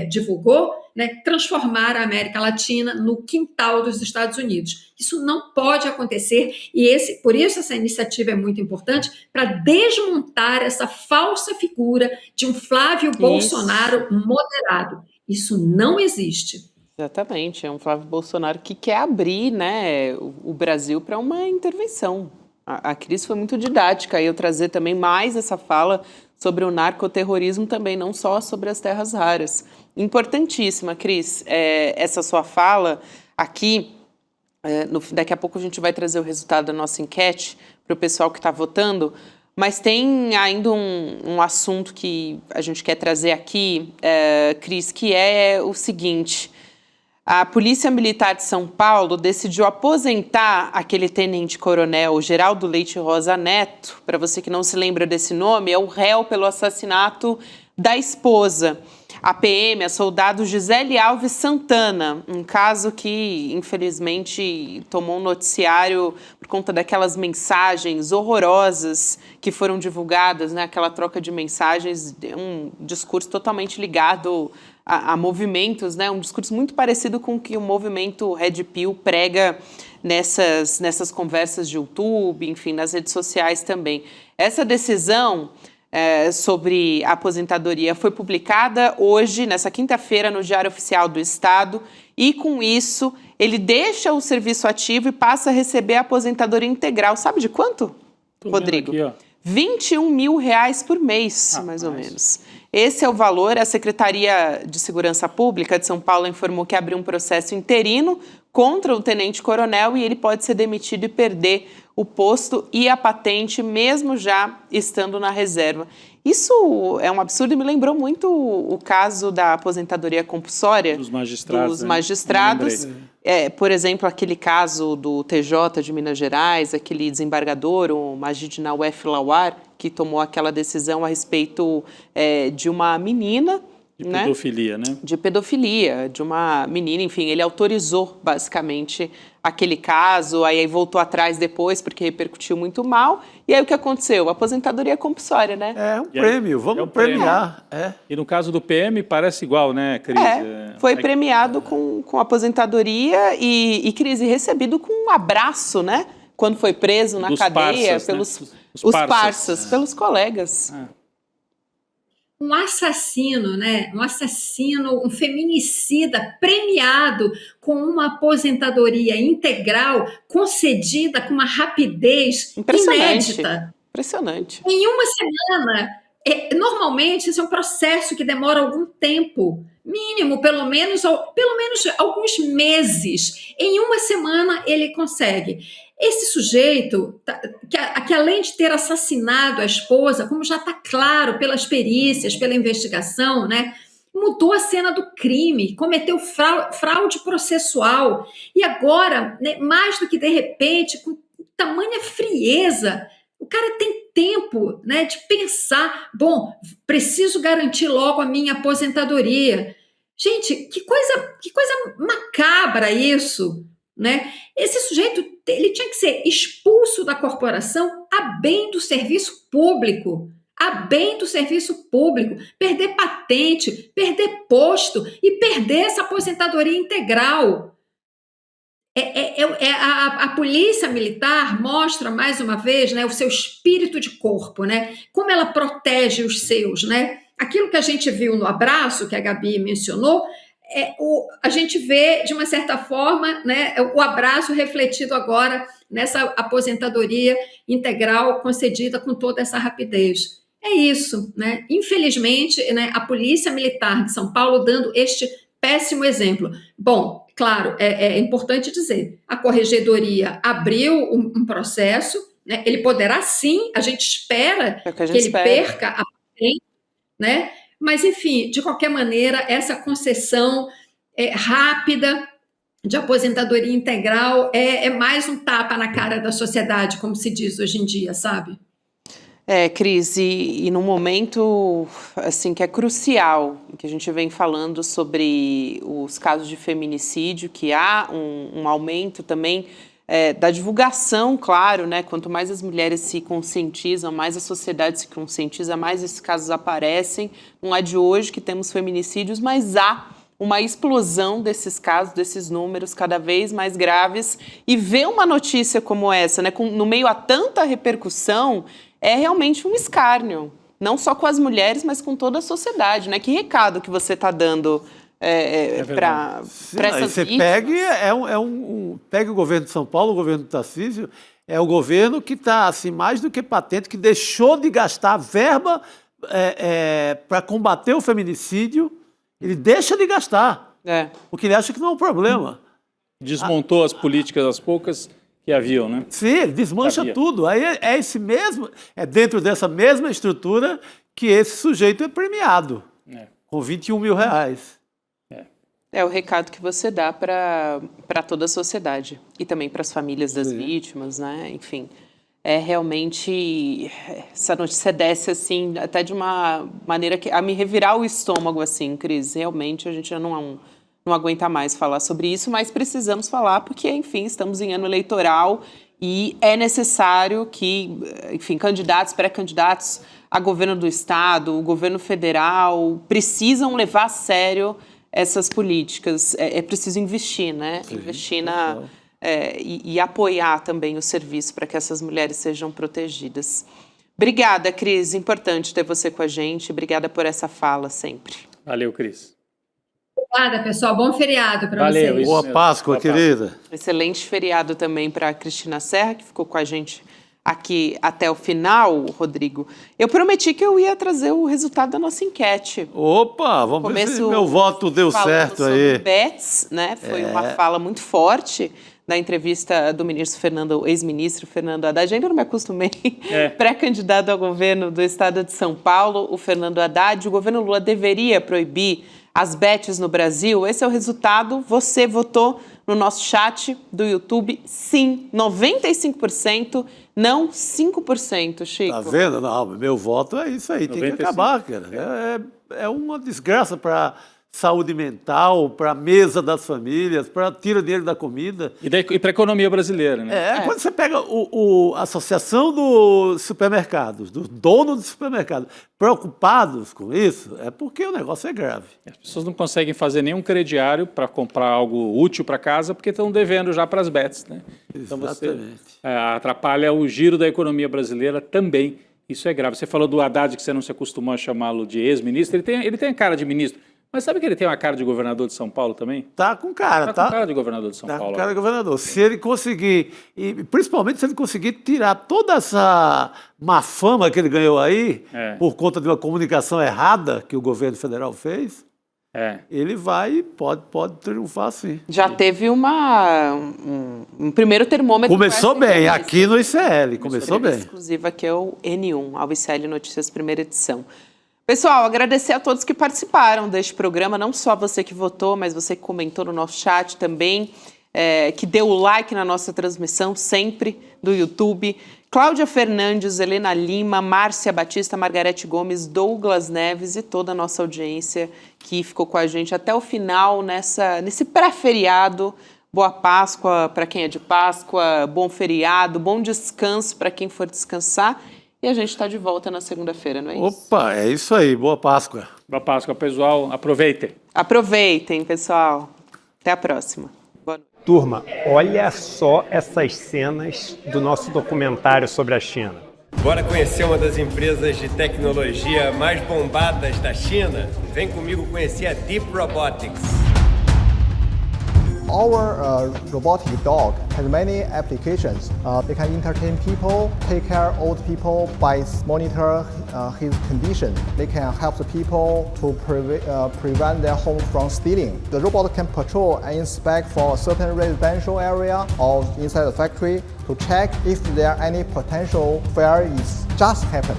divulgou, né, transformar a América Latina no quintal dos Estados Unidos. Isso não pode acontecer e por isso essa iniciativa é muito importante para desmontar essa falsa figura de um Flávio Bolsonaro moderado. Isso não existe. Exatamente, é um Flávio Bolsonaro que quer abrir, né, o Brasil para uma intervenção. A Cris foi muito didática, e eu trazer também mais essa fala sobre o narcoterrorismo também, não só sobre as terras raras. Importantíssima, Cris, essa sua fala aqui. Daqui a pouco a gente vai trazer o resultado da nossa enquete para o pessoal que está votando, Mas tem ainda um assunto que a gente quer trazer aqui, Cris, que é o seguinte: a Polícia Militar de São Paulo decidiu aposentar aquele tenente-coronel Geraldo Leite Rosa Neto. Para você que não se lembra desse nome, é o réu pelo assassinato da esposa. A PM, a soldado Gisele Alves Santana, um caso que, infelizmente, tomou um noticiário por conta daquelas mensagens horrorosas que foram divulgadas, né? Aquela troca de mensagens, um discurso totalmente ligado a movimentos, né? Um discurso muito parecido com o que o movimento Red Pill prega nessas conversas de YouTube, enfim, nas redes sociais também. Essa decisão sobre a aposentadoria foi publicada hoje, nessa quinta-feira, no Diário Oficial do Estado, e com isso ele deixa o serviço ativo e passa a receber a aposentadoria integral. Sabe de quanto, Rodrigo? Aqui, ó. R$21 mil por mês, mais ou menos. Esse é o valor. A Secretaria de Segurança Pública de São Paulo informou que abriu um processo interino contra o tenente-coronel e ele pode ser demitido e perder o posto e a patente, mesmo já estando na reserva. Isso é um absurdo e me lembrou muito o caso da aposentadoria compulsória dos magistrados. Por exemplo, aquele caso do TJ de Minas Gerais, aquele desembargador, o Majid Nawef Lawar, que tomou aquela decisão a respeito de uma menina. De pedofilia, né? De pedofilia, de uma menina, enfim, ele autorizou basicamente aquele caso, aí voltou atrás depois porque repercutiu muito mal, e aí o que aconteceu? Aposentadoria compulsória, né? É um prêmio, vamos premiar. E no caso do PM parece igual, né, Cris? Foi premiado com aposentadoria e Cris, recebido com um abraço, né? Quando foi preso na cadeia, parças, pelos né? os parças, pelos colegas. Um assassino, né? Um assassino, um feminicida premiado com uma aposentadoria integral concedida com uma rapidez inédita. Impressionante. Em uma semana, normalmente esse é um processo que demora algum tempo, mínimo, pelo menos alguns meses. Em uma semana ele consegue. Esse sujeito, que além de ter assassinado a esposa, como já está claro pelas perícias, pela investigação, né, mudou a cena do crime, cometeu fraude processual e agora, né, mais do que de repente, com tamanha frieza, o cara tem tempo, né, de pensar, bom, preciso garantir logo a minha aposentadoria. Gente, que coisa macabra isso, né? Esse sujeito, ele tinha que ser expulso da corporação a bem do serviço público, perder patente, perder posto e perder essa aposentadoria integral. A polícia militar mostra, mais uma vez, né, o seu espírito de corpo, né? Como ela protege os seus, né? Aquilo que a gente viu no abraço, que a Gabi mencionou, a gente vê, de uma certa forma, né, o abraço refletido agora nessa aposentadoria integral concedida com toda essa rapidez. É isso, né? Infelizmente, né, a Polícia Militar de São Paulo dando este péssimo exemplo. Bom, claro, é importante dizer, a Corregedoria abriu um processo, né, ele poderá sim, a gente espera que ele perca a patente, né? Mas, enfim, de qualquer maneira, essa concessão rápida de aposentadoria integral é mais um tapa na cara da sociedade, como se diz hoje em dia, sabe? Cris, e num momento assim, que é crucial, que a gente vem falando sobre os casos de feminicídio, que há um aumento também da divulgação, claro, né? Quanto mais as mulheres se conscientizam, mais a sociedade se conscientiza, mais esses casos aparecem. Não é de hoje que temos feminicídios, mas há uma explosão desses casos, desses números cada vez mais graves. E ver uma notícia como essa, né, no meio a tanta repercussão, é realmente um escárnio. Não só com as mulheres, mas com toda a sociedade, né? Que recado que você está dando para essas você pega o governo de São Paulo, o governo do Tarcísio, é o governo que está assim, mais do que patente, que deixou de gastar verba para combater o feminicídio, ele deixa de gastar, porque ele acha que não é um problema. Desmontou as políticas às poucas que haviam, né? Sim, ele desmancha tudo. Aí é dentro dessa mesma estrutura que esse sujeito é premiado, com 21 mil reais. É o recado que você dá para toda a sociedade e também para as famílias das vítimas, né? Enfim, realmente essa notícia desce assim, até de uma maneira a me revirar o estômago, assim, Cris. Realmente a gente já não aguenta mais falar sobre isso, mas precisamos falar porque, enfim, estamos em ano eleitoral e é necessário que, enfim, candidatos, pré-candidatos a governo do estado, o governo federal, precisam levar a sério essas políticas. É preciso investir, né? Sim, investir e apoiar também o serviço para que essas mulheres sejam protegidas. Obrigada, Cris. Importante ter você com a gente. Obrigada por essa fala sempre. Valeu, Cris. Obrigada, pessoal. Bom feriado para vocês. Boa Páscoa, querida. Excelente feriado também para a Cristina Serra, que ficou com a gente aqui até o final, Rodrigo. Eu prometi que eu ia trazer o resultado da nossa enquete. Opa, vamos ver se meu voto deu certo aí. Bets, né? Foi uma fala muito forte na entrevista do ex-ministro Fernando Haddad. Ainda não me acostumei. Pré-candidato ao governo do estado de São Paulo, o Fernando Haddad. O governo Lula deveria proibir as bets no Brasil. Esse é o resultado. Você votou no nosso chat do YouTube, sim, 95%, não 5%, Chico. Tá vendo? Não, meu voto é isso aí, 95%. Tem que acabar, cara. É uma desgraça para saúde mental, para a mesa das famílias, para tirar dinheiro da comida. E para a economia brasileira, né? Quando você pega a Associação dos Supermercados, dos donos dos supermercados, preocupados com isso, é porque o negócio é grave. As pessoas não conseguem fazer nenhum crediário para comprar algo útil para casa porque estão devendo já para as bets, né? Então você atrapalha o giro da economia brasileira também. Isso é grave. Você falou do Haddad, que você não se acostumou a chamá-lo de ex-ministro. Ele tem a cara de ministro. Mas sabe que ele tem uma cara de governador de São Paulo também? Tá com cara, tá? Com cara de governador de São Paulo. Tá com cara de governador. Se ele conseguir, e principalmente se ele conseguir tirar toda essa má fama que ele ganhou aí, por conta de uma comunicação errada que o governo federal fez, ele pode triunfar sim. Já teve um primeiro termômetro. Começou bem, aqui no ICL, começou bem. Exclusiva que é o N1, ao ICL Notícias, primeira edição. Pessoal, agradecer a todos que participaram deste programa, não só você que votou, mas você que comentou no nosso chat também, que deu o like na nossa transmissão sempre do YouTube. Cláudia Fernandes, Helena Lima, Márcia Batista, Margarete Gomes, Douglas Neves e toda a nossa audiência que ficou com a gente até o final nesse pré-feriado. Boa Páscoa para quem é de Páscoa, bom feriado, bom descanso para quem for descansar. E a gente está de volta na segunda-feira, não é isso? Opa, é isso aí. Boa Páscoa. Boa Páscoa, pessoal. Aproveitem. Aproveitem, pessoal. Até a próxima. Boa noite. Turma, olha só essas cenas do nosso documentário sobre a China. Bora conhecer uma das empresas de tecnologia mais bombadas da China? Vem comigo conhecer a Deep Robotics. Our robotic dog has many applications. They can entertain people, take care of old people by monitor his condition. They can help the people to prevent their home from stealing. The robot can patrol and inspect for a certain residential area or inside the factory to check if there are any potential fire is just happened.